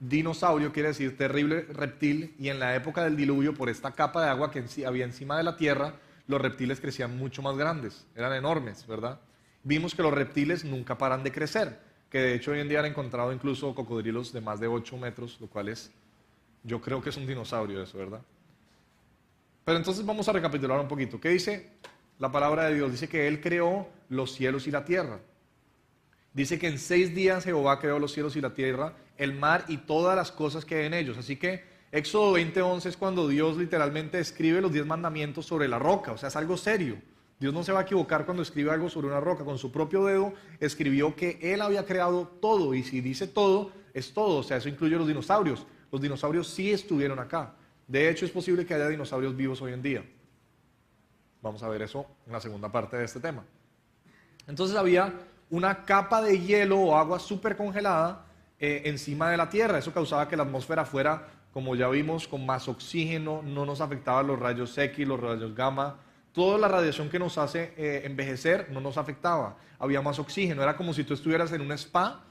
dinosaurio quiere decir terrible reptil, y en la época del diluvio, por esta capa de agua que había encima de la tierra, los reptiles crecían mucho más grandes, eran enormes, ¿verdad? Vimos que los reptiles nunca paran de crecer, que de hecho hoy en día han encontrado incluso cocodrilos de más de 8 metros, lo cual yo creo que es un dinosaurio eso, ¿verdad? Pero entonces vamos a recapitular un poquito. ¿Qué dice la palabra de Dios? Dice que Él creó los cielos y la tierra. Dice que en 6 días Jehová creó los cielos y la tierra, el mar y todas las cosas que hay en ellos. Así que Éxodo 20:11 es cuando Dios literalmente escribe los 10 mandamientos sobre la roca. O sea, es algo serio. Dios no se va a equivocar cuando escribe algo sobre una roca. Con su propio dedo escribió que Él había creado todo. Y si dice todo, es todo. O sea, eso incluye los dinosaurios. Los dinosaurios sí estuvieron acá. De hecho, es posible que haya dinosaurios vivos hoy en día. Vamos a ver eso en la segunda parte de este tema. Entonces había una capa de hielo o agua súper congelada encima de la Tierra. Eso causaba que la atmósfera fuera, como ya vimos, con más oxígeno, no nos afectaban los rayos X, los rayos gamma. Toda la radiación que nos hace envejecer no nos afectaba. Había más oxígeno. Era como si tú estuvieras en un spa,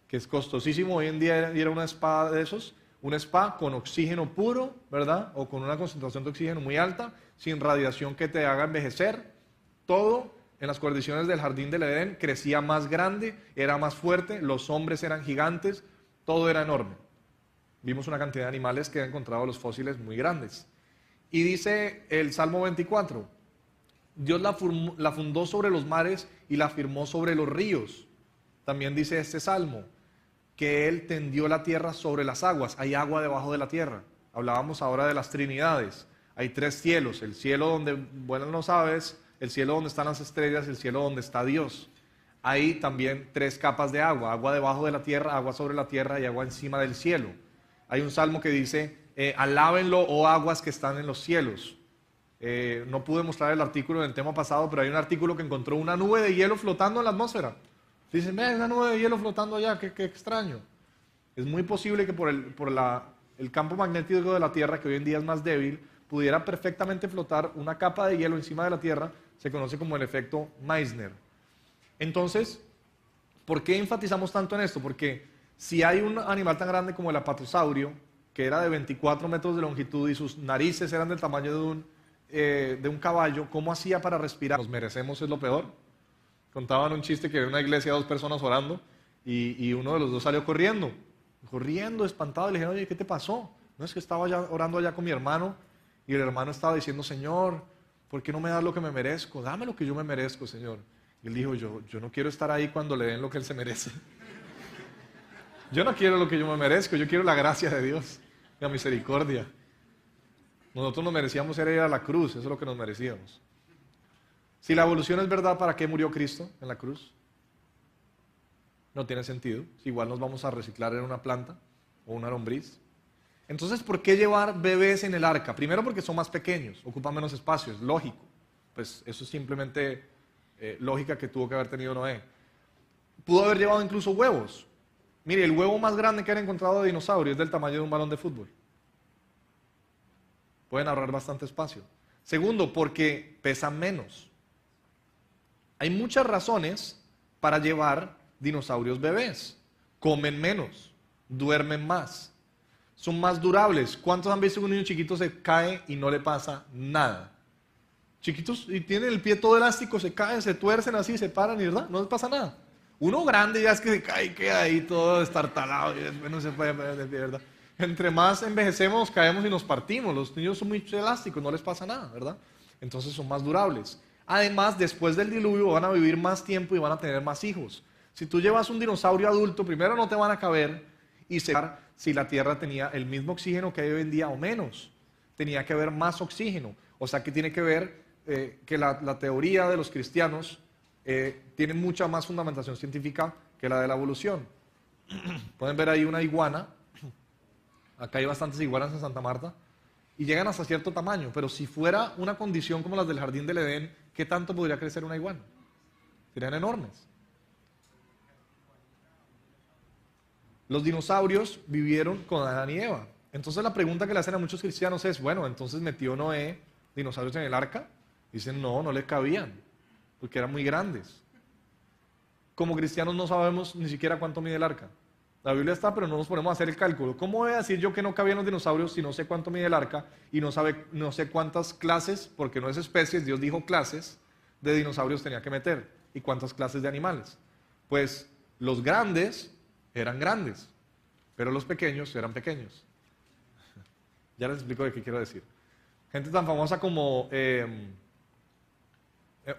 que es costosísimo hoy en día ir a una spa de esos. Un spa con oxígeno puro, ¿verdad? O con una concentración de oxígeno muy alta, sin radiación que te haga envejecer. Todo en las condiciones del jardín del Edén crecía más grande, era más fuerte, los hombres eran gigantes, todo era enorme. Vimos una cantidad de animales que han encontrado los fósiles muy grandes. Y dice el Salmo 24, Dios la fundó sobre los mares y la firmó sobre los ríos. También dice este Salmo, que Él tendió la tierra sobre las aguas, hay agua debajo de la tierra. Hablábamos ahora de las Trinidades, hay 3 cielos, el cielo donde vuelan los aves, el cielo donde están las estrellas, el cielo donde está Dios. Hay también 3 capas de agua, agua debajo de la tierra, agua sobre la tierra y agua encima del cielo. Hay un salmo que dice, alábenlo, oh aguas que están en los cielos. No pude mostrar el artículo en el tema pasado, pero hay un artículo que encontró una nube de hielo flotando en la atmósfera. Dicen, hay una nube de hielo flotando allá, qué extraño. Es muy posible que por el campo magnético de la Tierra, que hoy en día es más débil, pudiera perfectamente flotar una capa de hielo encima de la Tierra, se conoce como el efecto Meissner. Entonces, ¿por qué enfatizamos tanto en esto? Porque si hay un animal tan grande como el apatosaurio, que era de 24 metros de longitud y sus narices eran del tamaño de un caballo, ¿cómo hacía para respirar? Nos merecemos, es lo peor. Contaban un chiste que había una iglesia, dos personas orando, y uno de los dos salió corriendo, espantado, y le dijeron, oye, ¿qué te pasó? No, es que estaba orando allá con mi hermano, y el hermano estaba diciendo, Señor, ¿por qué no me das lo que me merezco? Dame lo que yo me merezco, Señor. Y él dijo, yo no quiero estar ahí cuando le den lo que él se merece. Yo no quiero lo que yo me merezco, yo quiero la gracia de Dios, la misericordia. Nosotros nos merecíamos ir a la cruz, eso es lo que nos merecíamos. Si la evolución es verdad, ¿para qué murió Cristo en la cruz? No tiene sentido. Igual nos vamos a reciclar en una planta o una lombriz. Entonces, ¿por qué llevar bebés en el arca? Primero porque son más pequeños, ocupan menos espacio, es lógico. Pues eso es simplemente lógica que tuvo que haber tenido Noé. Pudo haber llevado incluso huevos. Mire, el huevo más grande que han encontrado de dinosaurio es del tamaño de un balón de fútbol. Pueden ahorrar bastante espacio. Segundo, porque pesan menos. Hay muchas razones para llevar dinosaurios bebés. Comen menos, duermen más, son más durables. ¿Cuántos han visto que un niño chiquito se cae y no le pasa nada? Chiquitos y tienen el pie todo elástico, se caen, se tuercen así, se paran y ¿verdad? No les pasa nada. Uno grande ya es que se cae y queda ahí todo estartalado y después no se puede poner de pie, ¿verdad? Entre más envejecemos, caemos y nos partimos. Los niños son muy elásticos, no les pasa nada, ¿verdad? Entonces son más durables. Además, después del diluvio van a vivir más tiempo y van a tener más hijos. Si tú llevas un dinosaurio adulto, primero no te van a caber y si la Tierra tenía el mismo oxígeno que hay hoy en día o menos. Tenía que haber más oxígeno. O sea que tiene que ver que la teoría de los cristianos tiene mucha más fundamentación científica que la de la evolución. Pueden ver ahí una iguana. Acá hay bastantes iguanas en Santa Marta. Y llegan hasta cierto tamaño. Pero si fuera una condición como las del Jardín del Edén, ¿qué tanto podría crecer una iguana? Serían enormes. Los dinosaurios vivieron con Adán y Eva. Entonces la pregunta que le hacen a muchos cristianos es, bueno, entonces metió Noé dinosaurios en el arca. Dicen, no, no le cabían, porque eran muy grandes. Como cristianos no sabemos ni siquiera cuánto mide el arca. La Biblia está, pero no nos ponemos a hacer el cálculo. ¿Cómo voy a decir yo que no cabían los dinosaurios si no sé cuánto mide el arca y no sé cuántas clases, porque no es especies, Dios dijo clases, de dinosaurios tenía que meter? ¿Y cuántas clases de animales? Pues los grandes eran grandes, pero los pequeños eran pequeños. Ya les explico de qué quiero decir. Gente tan famosa como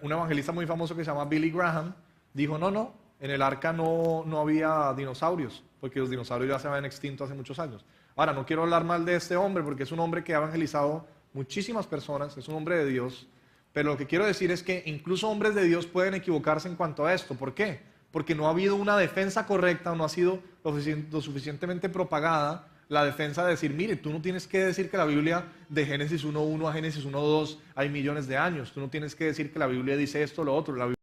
un evangelista muy famoso que se llama Billy Graham, dijo, no, en el arca no había dinosaurios, porque los dinosaurios ya se habían extinto hace muchos años. Ahora, no quiero hablar mal de este hombre, porque es un hombre que ha evangelizado muchísimas personas, es un hombre de Dios, pero lo que quiero decir es que incluso hombres de Dios pueden equivocarse en cuanto a esto. ¿Por qué? Porque no ha habido una defensa correcta, o no ha sido lo suficientemente propagada la defensa de decir, mire, tú no tienes que decir que la Biblia de Génesis 1.1 a Génesis 1.2 hay millones de años, tú no tienes que decir que la Biblia dice esto o lo otro, la Biblia